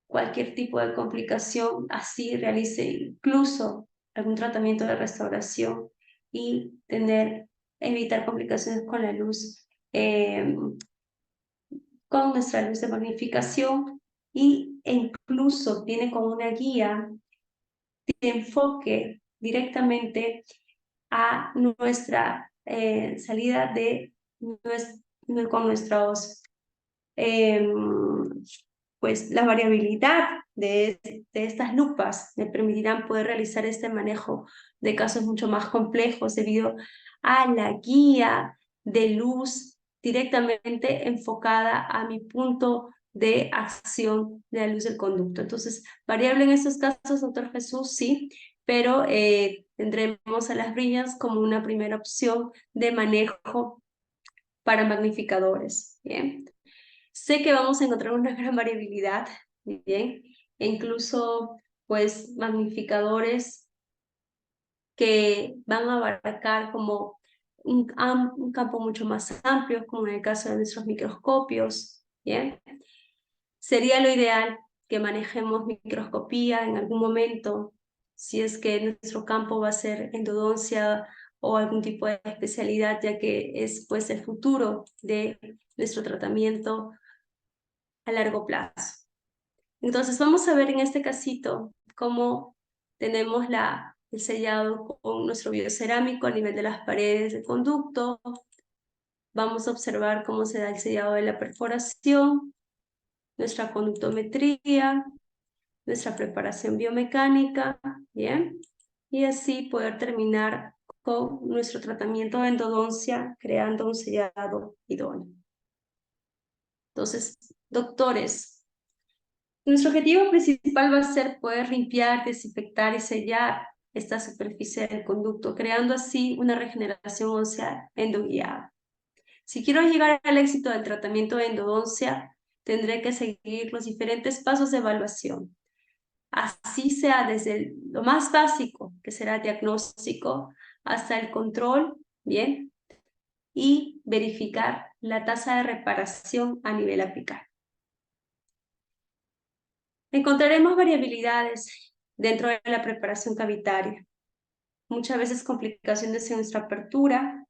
cualquier tipo de complicación, así realice incluso algún tratamiento de restauración y evitar complicaciones con la luz, con nuestra luz de magnificación, e incluso viene con una guía de enfoque directamente a nuestra salida con nuestros, pues la variabilidad de estas lupas me permitirán poder realizar este manejo de casos mucho más complejos debido a la guía de luz directamente enfocada a mi punto de acción de la luz del conducto. Entonces, variable en estos casos, doctor Jesús, sí, pero tendremos a las brillas como una primera opción de manejo para magnificadores, ¿bien? Sé que vamos a encontrar una gran variabilidad, ¿bien? E incluso, pues, magnificadores que van a abarcar como un campo mucho más amplio, como en el caso de nuestros microscopios, ¿bien? Sería lo ideal que manejemos microscopía en algún momento, si es que nuestro campo va a ser endodoncia o algún tipo de especialidad, ya que es pues el futuro de nuestro tratamiento a largo plazo. Entonces vamos a ver en este casito cómo tenemos el sellado con nuestro biocerámico a nivel de las paredes del conducto. Vamos a observar cómo se da el sellado de la perforación, nuestra conductometría, nuestra preparación biomecánica, ¿bien? Y así poder terminar con nuestro tratamiento de endodoncia creando un sellado idóneo. Entonces, doctores, nuestro objetivo principal va a ser poder limpiar, desinfectar y sellar esta superficie del conducto, creando así una regeneración ósea endoguiada. Si quiero llegar al éxito del tratamiento de endodoncia, tendré que seguir los diferentes pasos de evaluación. Así sea desde lo más básico, que será el diagnóstico, hasta el control, ¿bien? Y verificar la tasa de reparación a nivel apical. Encontraremos variabilidades dentro de la preparación cavitaria. Muchas veces complicaciones en nuestra apertura,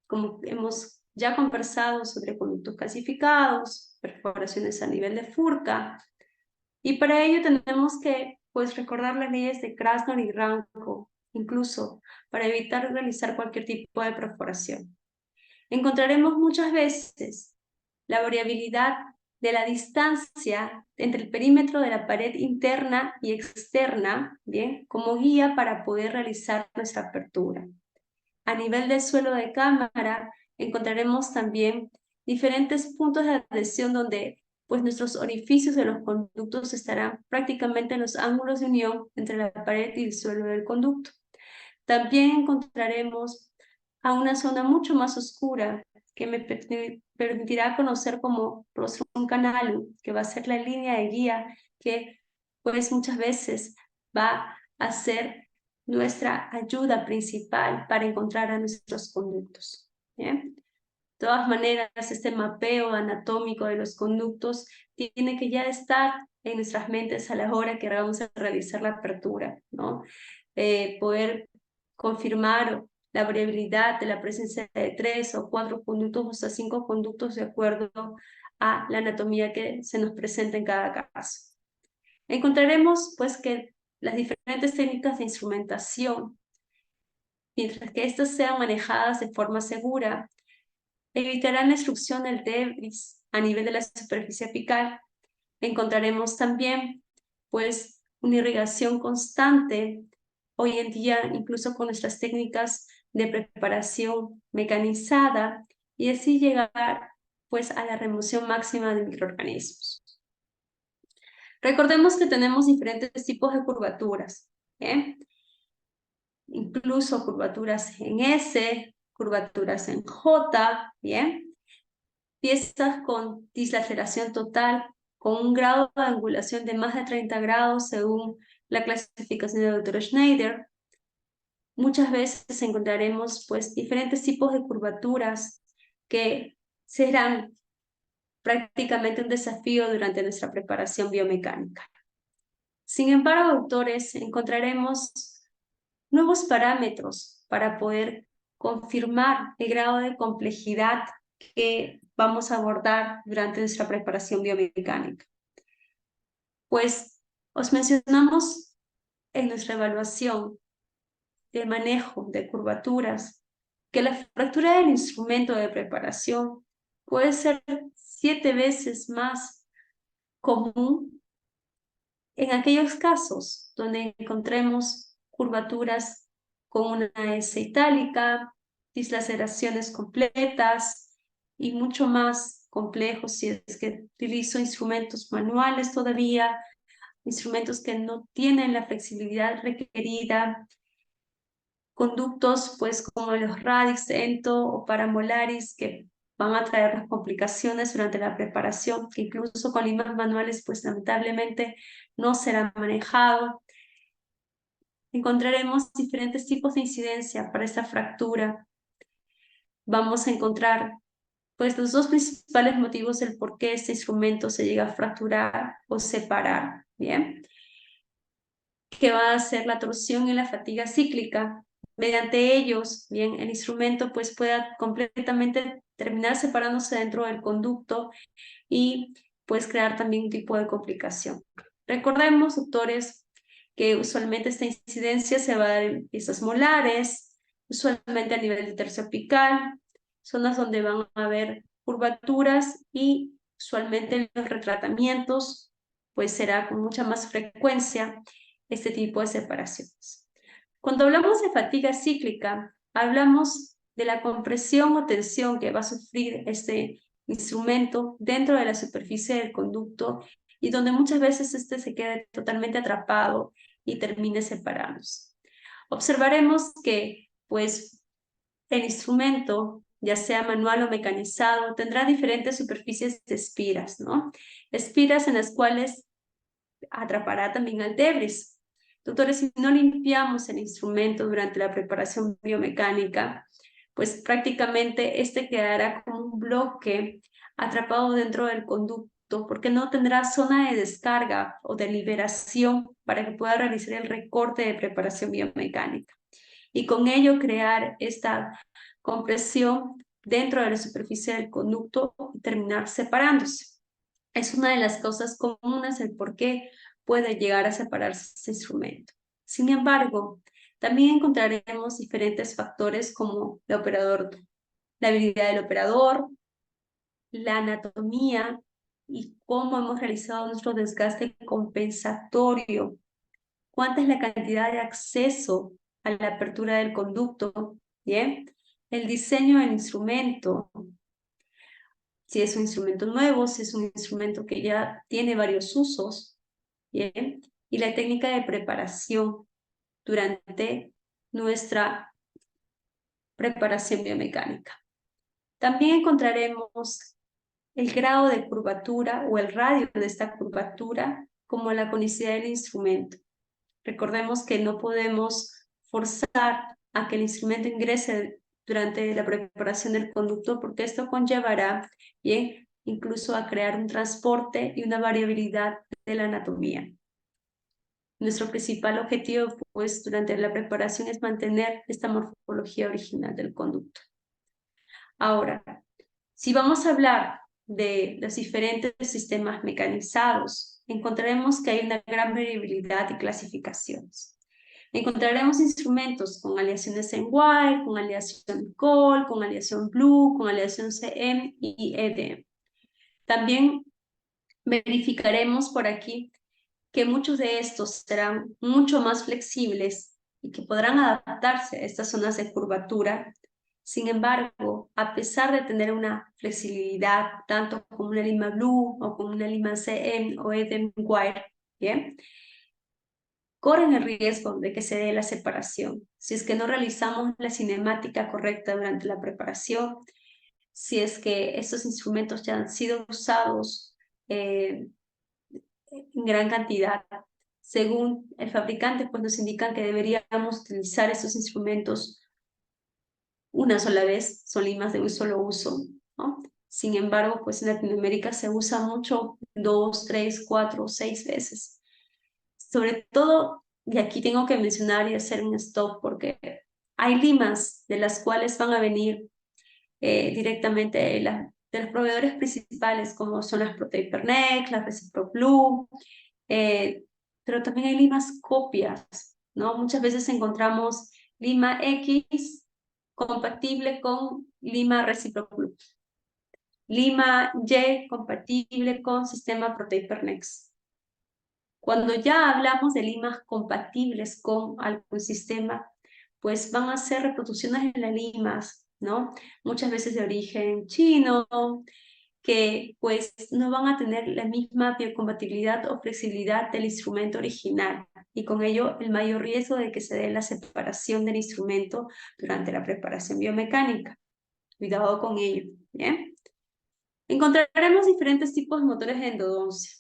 como hemos ya conversado sobre conductos calcificados, perforaciones a nivel de furca, y para ello tenemos que pues, recordar las leyes de Krasnov y Ranco, incluso para evitar realizar cualquier tipo de perforación. Encontraremos muchas veces la variabilidad de la distancia entre el perímetro de la pared interna y externa, ¿bien? Como guía para poder realizar nuestra apertura. A nivel del suelo de cámara, encontraremos también diferentes puntos de adhesión donde pues nuestros orificios de los conductos estarán prácticamente en los ángulos de unión entre la pared y el suelo del conducto. También encontraremos a una zona mucho más oscura que me permitirá conocer como rostrum canalum, que va a ser la línea de guía que pues muchas veces va a ser nuestra ayuda principal para encontrar a nuestros conductos. ¿Bien? De todas maneras, este mapeo anatómico de los conductos tiene que ya estar en nuestras mentes a la hora que vamos a realizar la apertura, ¿no? Poder confirmar la variabilidad de la presencia de 3 o 4 conductos o hasta 5 conductos de acuerdo a la anatomía que se nos presenta en cada caso. Encontraremos pues que las diferentes técnicas de instrumentación, mientras que estas sean manejadas de forma segura, evitarán la obstrucción del debris a nivel de la superficie apical. Encontraremos también pues una irrigación constante, hoy en día incluso con nuestras técnicas de preparación mecanizada, y así llegar pues a la remoción máxima de microorganismos. Recordemos que tenemos diferentes tipos de curvaturas, ¿bien? Incluso curvaturas en S, curvaturas en J, ¿bien? Piezas con dislaceración total, con un grado de angulación de más de 30 grados según la clasificación del Dr. Schneider. Muchas veces encontraremos pues diferentes tipos de curvaturas que serán prácticamente un desafío durante nuestra preparación biomecánica. Sin embargo, autores, encontraremos nuevos parámetros para poder confirmar el grado de complejidad que vamos a abordar durante nuestra preparación biomecánica. Pues os mencionamos en nuestra evaluación de manejo de curvaturas que la fractura del instrumento de preparación puede ser 7 veces más común en aquellos casos donde encontremos curvaturas con una S itálica, dislaceraciones completas y mucho más complejos si es que utilizo instrumentos manuales todavía, instrumentos que no tienen la flexibilidad requerida, conductos pues como los radix, ento o paramolaris que van a traer las complicaciones durante la preparación, que incluso con limas manuales pues lamentablemente no será manejado. Encontraremos diferentes tipos de incidencia para esta fractura. Vamos a encontrar pues los dos principales motivos del por qué este instrumento se llega a fracturar o separar, ¿bien? Que va a ser la torsión y la fatiga cíclica. Mediante ellos, bien, el instrumento pues pueda completamente terminar separándose dentro del conducto y pues crear también un tipo de complicación. Recordemos, doctores, que usualmente esta incidencia se va a dar en piezas molares, usualmente a nivel de tercio apical, zonas donde van a haber curvaturas y usualmente en los retratamientos pues será con mucha más frecuencia este tipo de separaciones. Cuando hablamos de fatiga cíclica, hablamos de la compresión o tensión que va a sufrir este instrumento dentro de la superficie del conducto y donde muchas veces este se queda totalmente atrapado y termine separándose. Observaremos que pues el instrumento, ya sea manual o mecanizado, tendrá diferentes superficies de espiras, ¿no? Espiras en las cuales atrapará también al debris. Doctores, si no limpiamos el instrumento durante la preparación biomecánica, pues prácticamente este quedará como un bloque atrapado dentro del conducto porque no tendrá zona de descarga o de liberación para que pueda realizar el recorte de preparación biomecánica y con ello crear esta compresión dentro de la superficie del conducto y terminar separándose. Es una de las causas comunes el por qué puede llegar a separarse este instrumento. Sin embargo, también encontraremos diferentes factores como la habilidad del operador, la anatomía y cómo hemos realizado nuestro desgaste compensatorio, cuánta es la cantidad de acceso a la apertura del conducto, ¿bien? El diseño del instrumento, si es un instrumento nuevo, si es un instrumento que ya tiene varios usos, ¿bien? Y la técnica de preparación durante nuestra preparación biomecánica. También encontraremos el grado de curvatura o el radio de esta curvatura como la conicidad del instrumento. Recordemos que no podemos forzar a que el instrumento ingrese durante la preparación del conducto porque esto conllevará, bien, incluso a crear un transporte y una variabilidad de la anatomía. Nuestro principal objetivo, pues, durante la preparación es mantener esta morfología original del conducto. Ahora, si vamos a hablar de los diferentes sistemas mecanizados, encontraremos que hay una gran variabilidad y clasificaciones. Encontraremos instrumentos con aleaciones en wire, con aleación cold, con aleación blue, con aleación CM y EDM. También verificaremos por aquí que muchos de estos serán mucho más flexibles y que podrán adaptarse a estas zonas de curvatura. Sin embargo, a pesar de tener una flexibilidad, tanto como una lima blue o como una lima CM o EDM wire, ¿bien?, corren el riesgo de que se dé la separación. Si es que no realizamos la cinemática correcta durante la preparación, si es que estos instrumentos ya han sido usados en gran cantidad, según el fabricante, pues nos indican que deberíamos utilizar estos instrumentos una sola vez, son limas de un solo uso, ¿no? Sin embargo, pues en Latinoamérica se usa mucho 2, 3, 4, 6 veces. Sobre todo, y aquí tengo que mencionar y hacer un stop porque hay limas de las cuales van a venir directamente de los proveedores principales, como son las ProTaper-Next, las Recipro Blue, pero también hay limas copias, ¿no? Muchas veces encontramos lima X compatible con lima Recipro Blue, lima Y compatible con sistema ProTaper-Next. Cuando ya hablamos de limas compatibles con algún sistema, pues van a ser reproducciones de las limas, ¿no? Muchas veces de origen chino, que pues no van a tener la misma biocompatibilidad o flexibilidad del instrumento original y con ello el mayor riesgo de que se dé la separación del instrumento durante la preparación biomecánica. Cuidado con ello, ¿bien? Encontraremos diferentes tipos de motores de endodoncia.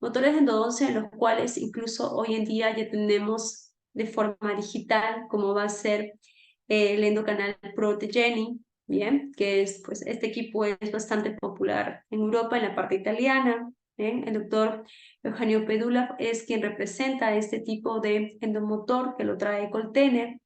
Motores de endodoncia en los cuales incluso hoy en día ya tenemos de forma digital, como va a ser el endocanal Protegeni, ¿bien? Que es, pues, este equipo es bastante popular en Europa, en la parte italiana, ¿bien? El doctor Eugenio Pedula es quien representa este tipo de endomotor que lo trae Coltener.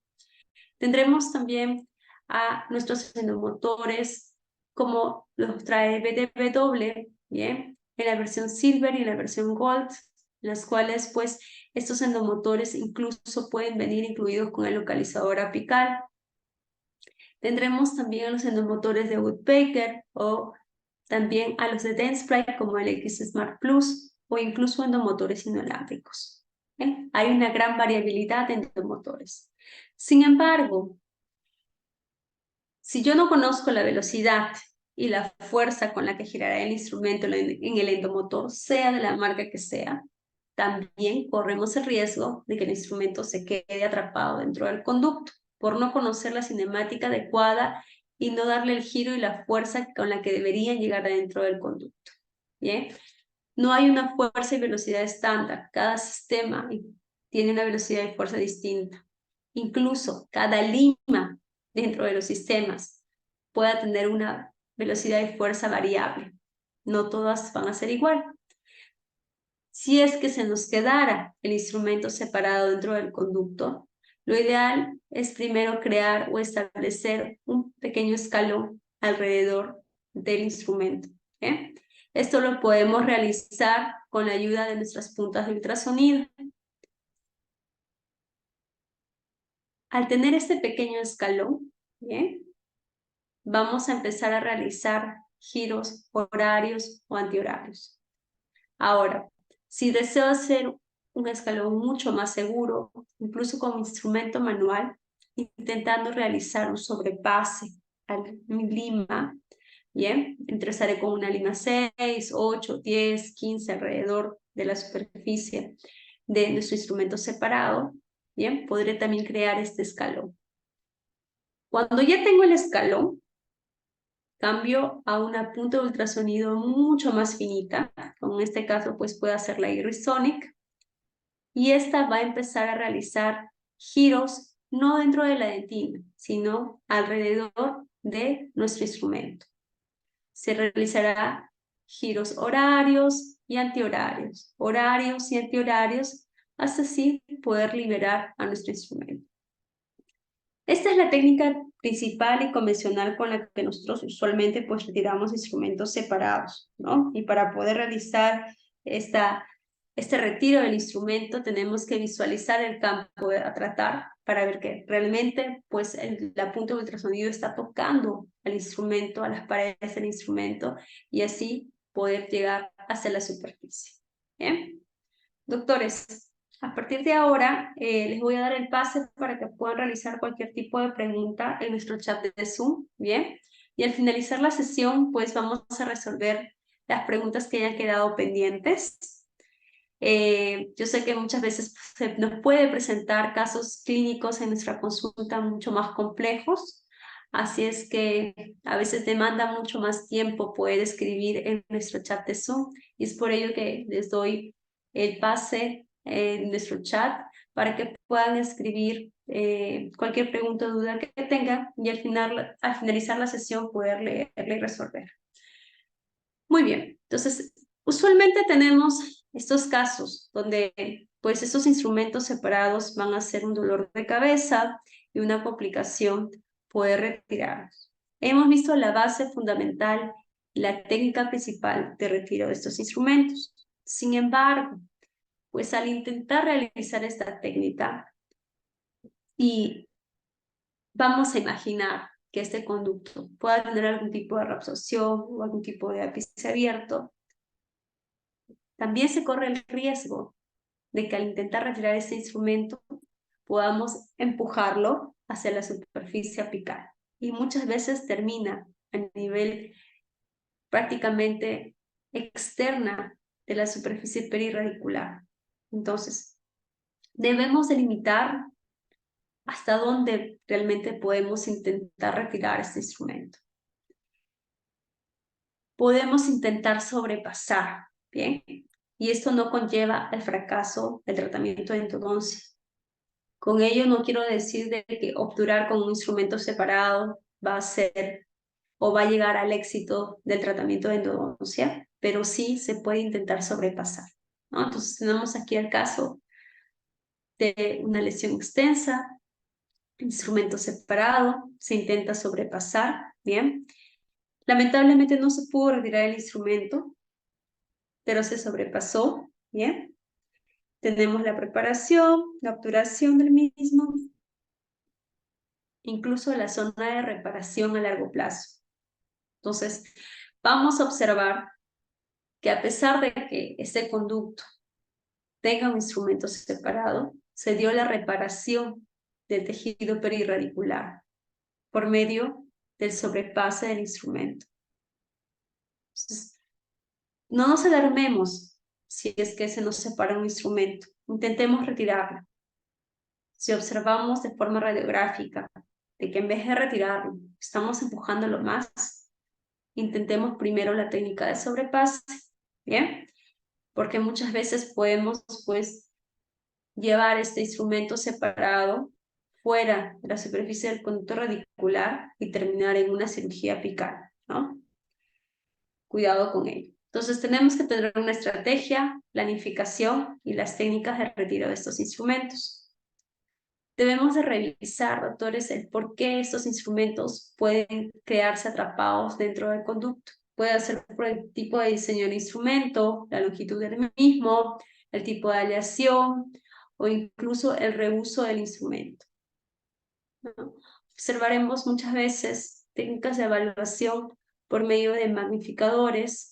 Tendremos también a nuestros endomotores como los trae BDW, ¿bien?, en la versión Silver y en la versión Gold, en las cuales pues estos endomotores incluso pueden venir incluidos con el localizador apical. Tendremos también a los endomotores de Woodpecker o también a los de Dentsply como el X Smart Plus o incluso endomotores inalámbricos. ¿Bien? Hay una gran variabilidad de endomotores. Sin embargo, si yo no conozco la velocidad y la fuerza con la que girará el instrumento en el endomotor, sea de la marca que sea, también corremos el riesgo de que el instrumento se quede atrapado dentro del conducto por no conocer la cinemática adecuada y no darle el giro y la fuerza con la que deberían llegar dentro del conducto. ¿Bien? No hay una fuerza y velocidad estándar. Cada sistema tiene una velocidad y fuerza distinta. Incluso cada lima dentro de los sistemas pueda tener una velocidad y fuerza variable. No todas van a ser igual. Si es que se nos quedara el instrumento separado dentro del conducto, lo ideal es primero crear o establecer un pequeño escalón alrededor del instrumento. ¿Eh? Esto lo podemos realizar con la ayuda de nuestras puntas de ultrasonido. Al tener este pequeño escalón, ¿bien?, vamos a empezar a realizar giros horarios o antihorarios. Ahora, si deseo hacer un escalón mucho más seguro, incluso con instrumento manual, intentando realizar un sobrepase a mi lima, ¿bien? Empezaré con una lima 6, 8, 10, 15 alrededor de la superficie de nuestro instrumento separado, ¿bien? Podré también crear este escalón. Cuando ya tengo el escalón, cambio a una punta de ultrasonido mucho más finita, como en este caso pues puedo hacer la Irisonic, y esta va a empezar a realizar giros no dentro de la dentina, sino alrededor de nuestro instrumento. Se realizará giros horarios y antihorarios, horarios y antihorarios, hasta así poder liberar a nuestro instrumento. Esta es la técnica principal y convencional con la que nosotros usualmente pues retiramos instrumentos separados, ¿no? Y para poder realizar este retiro del instrumento tenemos que visualizar el campo a tratar para ver que realmente pues la punta de ultrasonido está tocando al instrumento, a las paredes del instrumento y así poder llegar hacia la superficie. ¿Bien? Doctores, a partir de ahora, les voy a dar el pase para que puedan realizar cualquier tipo de pregunta en nuestro chat de Zoom, ¿bien? Y al finalizar la sesión, pues vamos a resolver las preguntas que hayan quedado pendientes. Yo sé que muchas veces se nos puede presentar casos clínicos en nuestra consulta mucho más complejos, así es que a veces demanda mucho más tiempo poder escribir en nuestro chat de Zoom y es por ello que les doy el pase en nuestro chat para que puedan escribir cualquier pregunta o duda que tengan y al finalizar la sesión poder leerla y resolver. Muy bien, entonces usualmente tenemos estos casos donde pues estos instrumentos separados van a ser un dolor de cabeza y una complicación poder retirarlos. Hemos visto la base fundamental y la técnica principal de retiro de estos instrumentos. Sin embargo, pues al intentar realizar esta técnica y vamos a imaginar que este conducto pueda tener algún tipo de reabsorción o algún tipo de ápice abierto, también se corre el riesgo de que al intentar retirar este instrumento podamos empujarlo hacia la superficie apical y muchas veces termina a nivel prácticamente externa de la superficie perirradicular. Entonces, debemos delimitar hasta dónde realmente podemos intentar retirar este instrumento. Podemos intentar sobrepasar, ¿bien? Y esto no conlleva el fracaso del tratamiento de endodoncia. Con ello no quiero decir de que obturar con un instrumento separado va a ser o va a llegar al éxito del tratamiento de endodoncia, pero sí se puede intentar sobrepasar, ¿no? Entonces tenemos aquí el caso de una lesión extensa, instrumento separado, se intenta sobrepasar, ¿bien? Lamentablemente no se pudo retirar el instrumento, pero se sobrepasó, ¿bien? Tenemos la preparación, la obturación del mismo, incluso la zona de reparación a largo plazo. Entonces, vamos a observar que a pesar de que este conducto tenga un instrumento separado, se dio la reparación del tejido perirradicular por medio del sobrepase del instrumento. Entonces, no nos alarmemos si es que se nos separa un instrumento. Intentemos retirarlo. Si observamos de forma radiográfica de que en vez de retirarlo, estamos empujándolo más, intentemos primero la técnica de sobrepase, ¿bien? Porque muchas veces podemos, pues, llevar este instrumento separado fuera de la superficie del conducto radicular y terminar en una cirugía apical, ¿no? Cuidado con ello. Entonces tenemos que tener una estrategia, planificación y las técnicas de retiro de estos instrumentos. Debemos de revisar, doctores, el por qué estos instrumentos pueden quedarse atrapados dentro del conducto. Puede ser por el tipo de diseño del instrumento, la longitud del mismo, el tipo de aleación o incluso el reuso del instrumento, ¿no? Observaremos muchas veces técnicas de evaluación por medio de magnificadores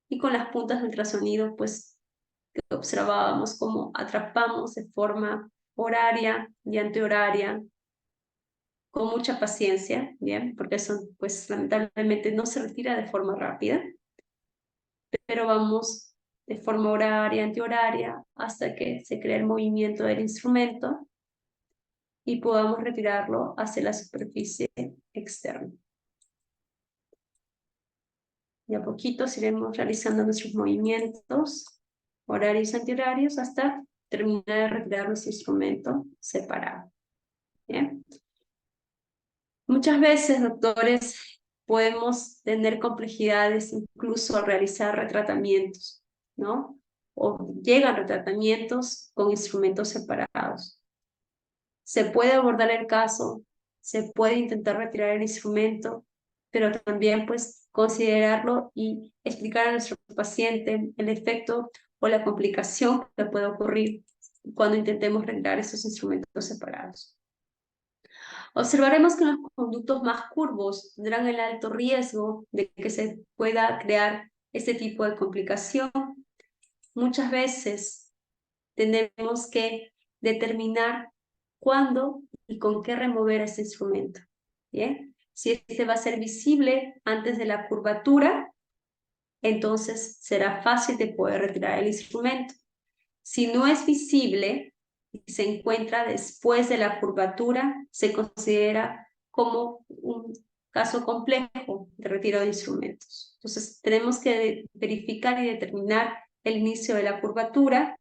y con las puntas de ultrasonido, pues que observábamos cómo atrapamos de forma horaria y antihoraria, con mucha paciencia, ¿bien? Porque eso, pues, lamentablemente no se retira de forma rápida, pero vamos de forma horaria, antihoraria, hasta que se crea el movimiento del instrumento y podamos retirarlo hacia la superficie externa. Y a poquitos iremos realizando nuestros movimientos horarios y antihorarios hasta terminar de retirar nuestro instrumento separado. ¿Bien? Muchas veces, doctores, podemos tener complejidades incluso al realizar retratamientos, ¿no? O llegan retratamientos con instrumentos separados. Se puede abordar el caso, se puede intentar retirar el instrumento, pero también pues considerarlo y explicar a nuestro paciente el efecto o la complicación que puede ocurrir cuando intentemos retirar esos instrumentos separados. Observaremos que los conductos más curvos tendrán el alto riesgo de que se pueda crear este tipo de complicación. Muchas veces tenemos que determinar cuándo y con qué remover este instrumento. ¿Bien? Si este va a ser visible antes de la curvatura, entonces será fácil de poder retirar el instrumento. Si no es visible y se encuentra después de la curvatura, se considera como un caso complejo de retiro de instrumentos. Entonces tenemos que verificar y determinar el inicio de la curvatura,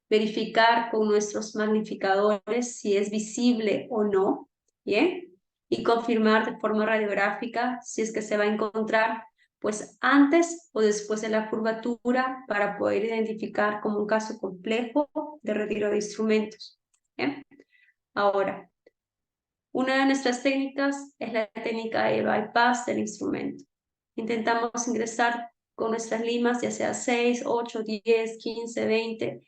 verificar con nuestros magnificadores si es visible o no, ¿bien? Y confirmar de forma radiográfica si es que se va a encontrar pues antes o después de la curvatura para poder identificar como un caso complejo de retiro de instrumentos. ¿Bien? Ahora, una de nuestras técnicas es la técnica de bypass del instrumento. Intentamos ingresar con nuestras limas, ya sea 6, 8, 10, 15, 20,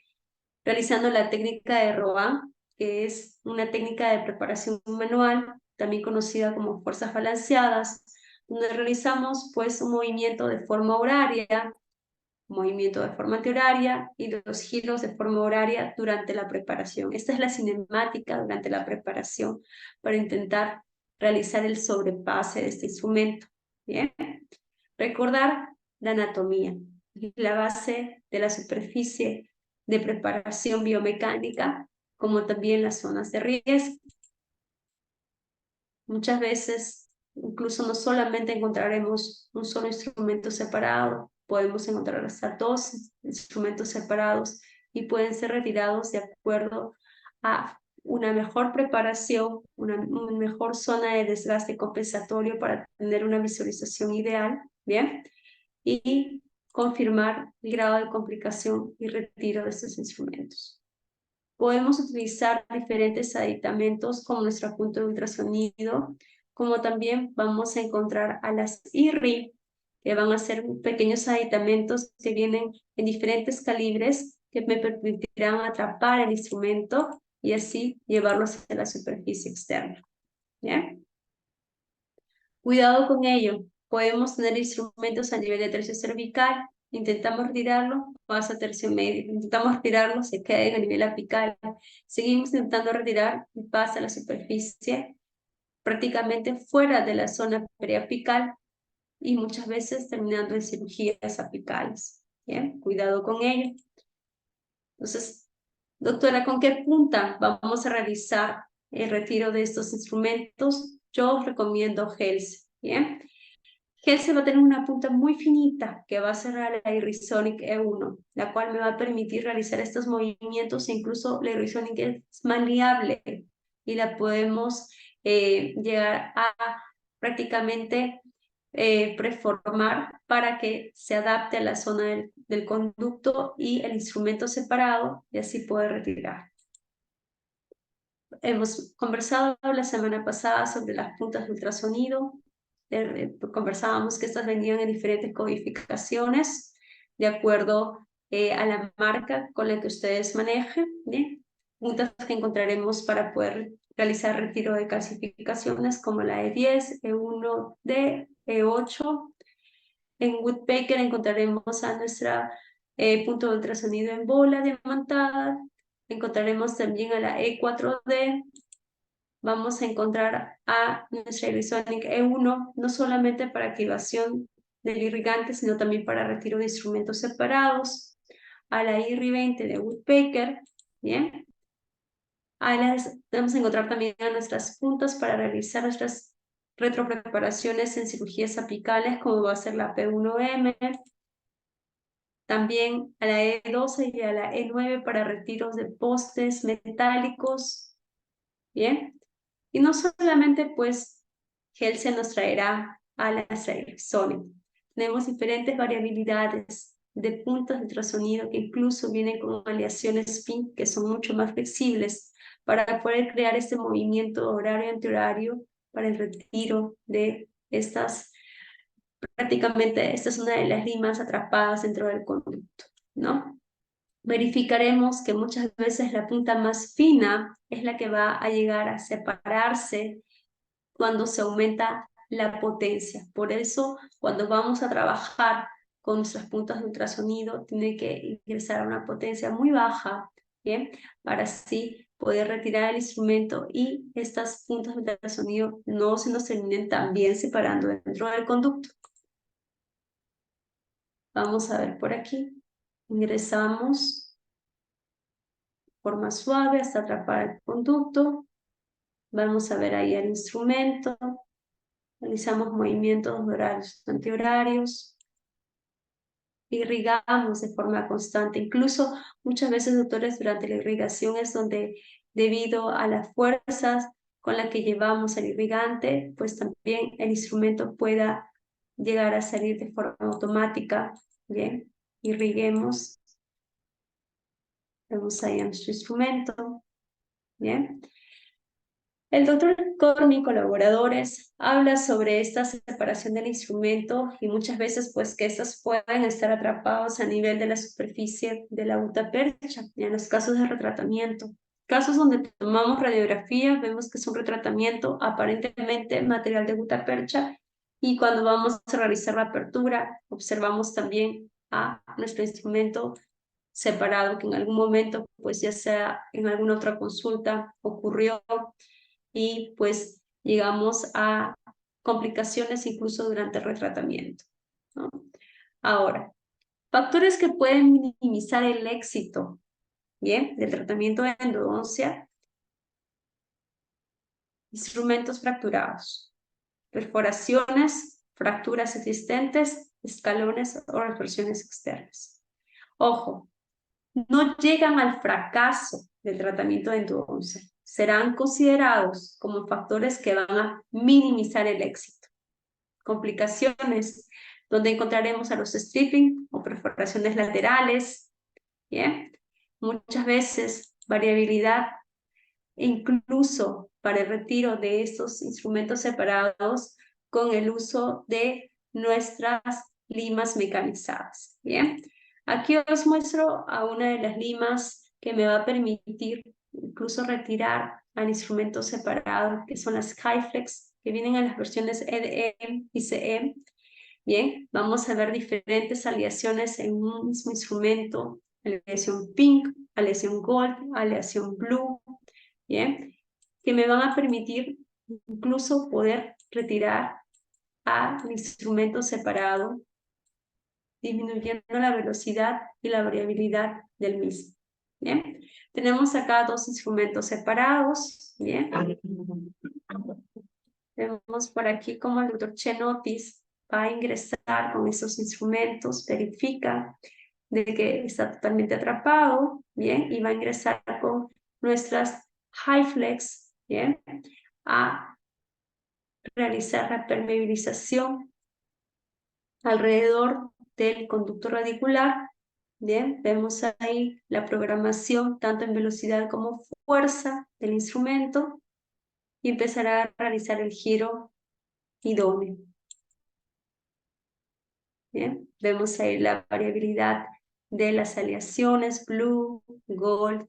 realizando la técnica de Robin, que es una técnica de preparación manual, también conocida como fuerzas balanceadas, donde realizamos pues un movimiento de forma horaria, movimiento de forma antihoraria y los giros de forma horaria durante la preparación. Esta es la cinemática durante la preparación para intentar realizar el sobrepase de este instrumento. ¿Bien? Recordar la anatomía, la base de la superficie de preparación biomecánica, como también las zonas de riesgo. Muchas veces, incluso no solamente encontraremos un solo instrumento separado, podemos encontrar hasta 2 instrumentos separados y pueden ser retirados de acuerdo a una mejor preparación, una mejor zona de desgaste compensatorio para tener una visualización ideal, ¿bien? Y confirmar el grado de complicación y retiro de estos instrumentos. Podemos utilizar diferentes aditamentos como nuestra punta de ultrasonido, como también vamos a encontrar a las IRRI, que van a ser pequeños aditamentos que vienen en diferentes calibres que me permitirán atrapar el instrumento y así llevarlo hacia la superficie externa. ¿Bien? Cuidado con ello. Podemos tener instrumentos a nivel de tercio cervical, intentamos retirarlo, pasa a tercio medio, intentamos retirarlo, se queda a nivel apical, seguimos intentando retirar y pasa a la superficie, prácticamente fuera de la zona periapical y muchas veces terminando en cirugías apicales. ¿Bien? Cuidado con ello. Entonces, doctora, ¿con qué punta vamos a realizar el retiro de estos instrumentos? Yo recomiendo GELS. ¿Bien? GELS va a tener una punta muy finita que va a cerrar la Irisonic E1, la cual me va a permitir realizar estos movimientos e incluso la Irisonic es maleable y la podemos llegar a prácticamente preformar para que se adapte a la zona del conducto y el instrumento separado y así poder retirar. Hemos conversado la semana pasada sobre las puntas de ultrasonido. Conversábamos que estas venían en diferentes codificaciones de acuerdo a la marca con la que ustedes manejen. ¿Bien? Puntas que encontraremos para poder realizar retiro de calcificaciones como la E10, E1D, E8. En Woodpecker encontraremos a nuestra punto de ultrasonido en bola diamantada. Encontraremos también a la E4D. Vamos a encontrar a nuestra Irisonic E1, no solamente para activación del irrigante, sino también para retiro de instrumentos separados. A la IRI20 de Woodpecker, ¿bien? Vamos a encontrar también a nuestras puntas para realizar nuestras retropreparaciones en cirugías apicales, como va a ser la P1M. También a la E12 y a la E9 para retiros de postes metálicos, ¿bien? Y no solamente, pues, GELSE nos traerá a la serie Solid. Tenemos diferentes variabilidades de puntos de ultrasonido que incluso vienen con aleaciones PIN que son mucho más flexibles para poder crear este movimiento horario-antihorario para el retiro de estas. Prácticamente esta es una de las limas atrapadas dentro del conducto, ¿no? Verificaremos que muchas veces la punta más fina es la que va a llegar a separarse cuando se aumenta la potencia. Por eso, cuando vamos a trabajar con nuestras puntas de ultrasonido, tiene que ingresar a una potencia muy baja, ¿bien? Para así poder retirar el instrumento y estas puntas de ultrasonido no se nos terminen también separando dentro del conducto. Vamos a ver por aquí. Ingresamos de forma suave hasta atrapar el conducto. Vamos a ver ahí el instrumento. Realizamos movimientos horarios, antihorarios. Irrigamos de forma constante. Incluso muchas veces, doctores, durante la irrigación es donde, debido a las fuerzas con las que llevamos el irrigante, pues también el instrumento pueda llegar a salir de forma automática. Bien, irriguemos. Vemos ahí a nuestro instrumento. Bien. El doctor con y colaboradores habla sobre esta separación del instrumento y muchas veces pues que estos pueden estar atrapados a nivel de la superficie de la gutapercha en los casos de retratamiento. Casos donde tomamos radiografía, vemos que es un retratamiento aparentemente material de gutapercha y cuando vamos a realizar la apertura observamos también a nuestro instrumento separado que en algún momento pues ya sea en alguna otra consulta ocurrió y pues llegamos a complicaciones incluso durante el retratamiento, ¿no? Ahora, factores que pueden minimizar el éxito, ¿bien? Del tratamiento de endodoncia: instrumentos fracturados, perforaciones, fracturas existentes, escalones o retorsiones externas. Ojo, no llegan al fracaso del tratamiento de endodoncia. Serán considerados como factores que van a minimizar el éxito. Complicaciones, donde encontraremos a los stripping o perforaciones laterales, ¿bien? Muchas veces variabilidad, incluso para el retiro de estos instrumentos separados con el uso de nuestras limas mecanizadas, ¿bien? Aquí os muestro a una de las limas que me va a permitir incluso retirar al instrumento separado, que son las Hyflex, que vienen en las versiones EDM y CE. Bien, vamos a ver diferentes aleaciones en un mismo instrumento: aleación pink, aleación gold, aleación blue, bien, que me van a permitir incluso poder retirar al instrumento separado, disminuyendo la velocidad y la variabilidad del mismo. Bien, tenemos acá dos instrumentos separados. Bien, vemos por aquí cómo el doctor Chenotis va a ingresar con esos instrumentos, verifica de que está totalmente atrapado, bien, y va a ingresar con nuestras Hyflex, bien, a realizar la permeabilización alrededor del conducto radicular. Bien, vemos ahí la programación tanto en velocidad como fuerza del instrumento y empezará a realizar el giro idóneo. Bien, vemos ahí la variabilidad de las aleaciones blue, gold,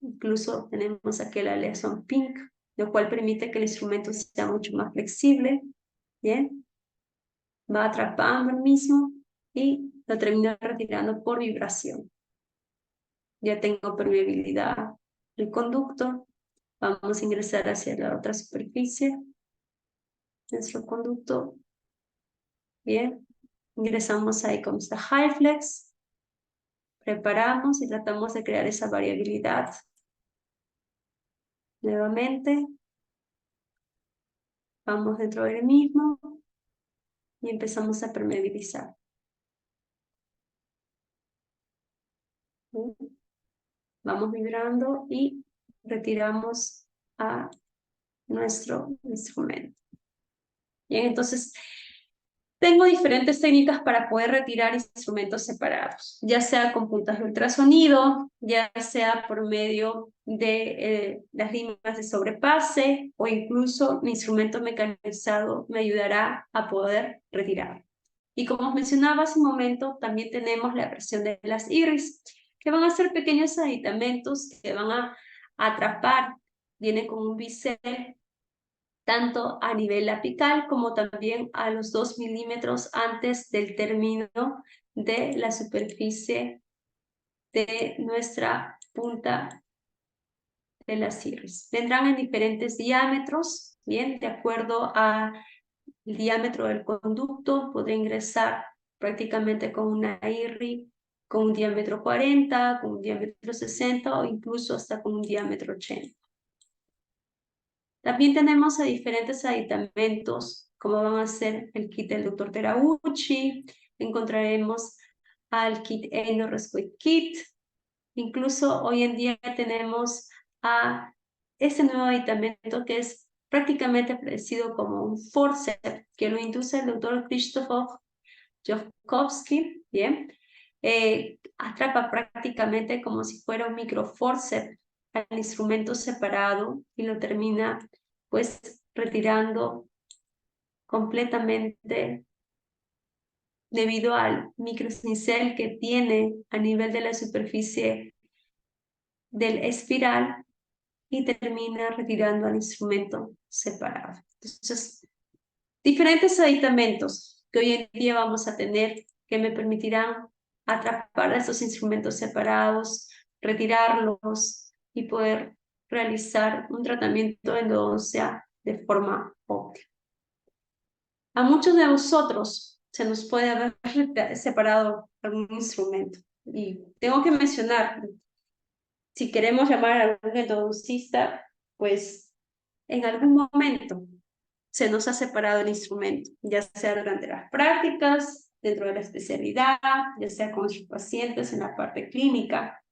incluso tenemos aquí la aleación pink, lo cual permite que el instrumento sea mucho más flexible. Bien, va atrapando el mismo y lo termina retirando por vibración. Ya tengo permeabilidad del conducto. Vamos a ingresar hacia la otra superficie. Nuestro conducto. Bien, ingresamos ahí con esta Hyflex. Preparamos y tratamos de crear esa variabilidad. Nuevamente, vamos dentro del mismo y empezamos a permeabilizar. Vamos vibrando y retiramos a nuestro instrumento. Bien, entonces tengo diferentes técnicas para poder retirar instrumentos separados, ya sea con puntas de ultrasonido, ya sea por medio de las limas de sobrepase, o incluso mi instrumento mecanizado me ayudará a poder retirar. Y como os mencionaba hace un momento, también tenemos la versión de las iris, que van a ser pequeños aditamentos que van a atrapar, viene con un bisel tanto a nivel apical como también a los 2 milímetros antes del término de la superficie de nuestra punta de las iris. Vendrán en diferentes diámetros, bien, de acuerdo al diámetro del conducto, podré ingresar prácticamente con una IRI con un diámetro 40, con un diámetro 60 o incluso hasta con un diámetro 80. También tenemos a diferentes aditamentos, como van a ser el kit del Dr. Terauchi, encontraremos al kit Eno Rescue Kit, incluso hoy en día tenemos a este nuevo aditamento que es prácticamente parecido como un forceps, que lo induce el Dr. Krzysztof Jokowski, ¿bien? Atrapa prácticamente como si fuera un microforceps al instrumento separado y lo termina pues retirando completamente debido al microcincel que tiene a nivel de la superficie del espiral y termina retirando al instrumento separado. Entonces, diferentes aditamentos que hoy en día vamos a tener que me permitirán atrapar a estos instrumentos separados, retirarlos y poder realizar un tratamiento de endodoncia de forma óptima. A muchos de nosotros se nos puede haber separado algún instrumento. Y tengo que mencionar, si queremos llamar a algún endodoncista, pues en algún momento se nos ha separado el instrumento, ya sea durante las prácticas, dentro de la especialidad, ya sea con sus pacientes en la parte clínica.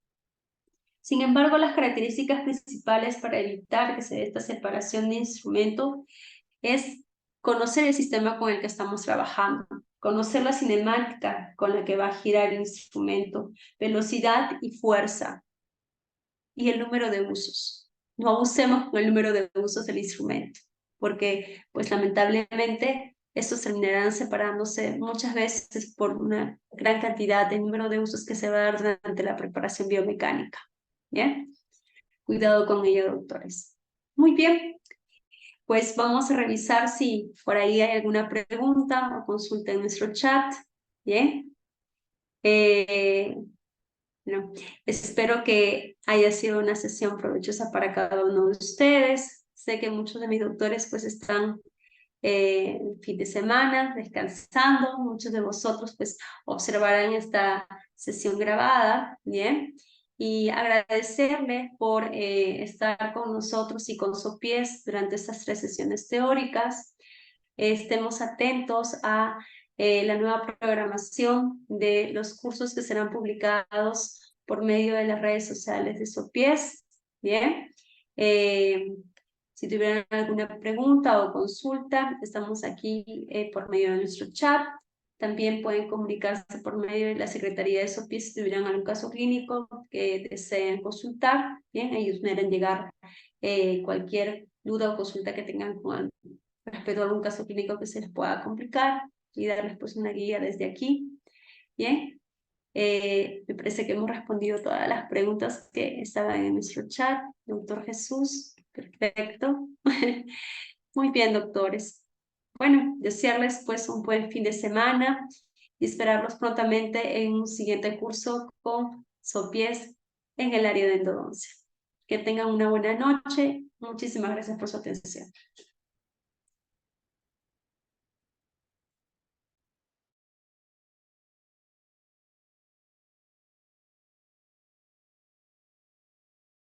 Sin embargo, las características principales para evitar que se dé esta separación de instrumento es conocer el sistema con el que estamos trabajando, conocer la cinemática con la que va a girar el instrumento, velocidad y fuerza, y el número de usos. No abusemos con el número de usos del instrumento, porque pues lamentablemente estos terminarán separándose muchas veces por una gran cantidad de número de usos que se va a dar durante la preparación biomecánica. ¿Bien? Cuidado con ello, doctores. Muy bien, pues vamos a revisar si por ahí hay alguna pregunta o consulta en nuestro chat. Bien. No, espero que haya sido una sesión provechosa para cada uno de ustedes. Sé que muchos de mis doctores pues están en fin de semana descansando. Muchos de vosotros pues observarán esta sesión grabada, ¿bien? Y agradecerle por estar con nosotros y con Sopies durante estas 3 sesiones teóricas. Estemos atentos a la nueva programación de los cursos que serán publicados por medio de las redes sociales de Sopies. Bien. Si tuvieran alguna pregunta o consulta, estamos aquí por medio de nuestro chat. También pueden comunicarse por medio de la Secretaría de Sopies si tuvieran algún caso clínico que deseen consultar. Bien, ellos me harán llegar cualquier duda o consulta que tengan con respecto a algún caso clínico que se les pueda complicar y darles pues una guía desde aquí. Bien, me parece que hemos respondido todas las preguntas que estaban en nuestro chat. Doctor Jesús, perfecto. Muy bien, doctores. Bueno, desearles pues un buen fin de semana y esperarlos prontamente en un siguiente curso con Sopies en el área de endodoncia. Que tengan una buena noche. Muchísimas gracias por su atención.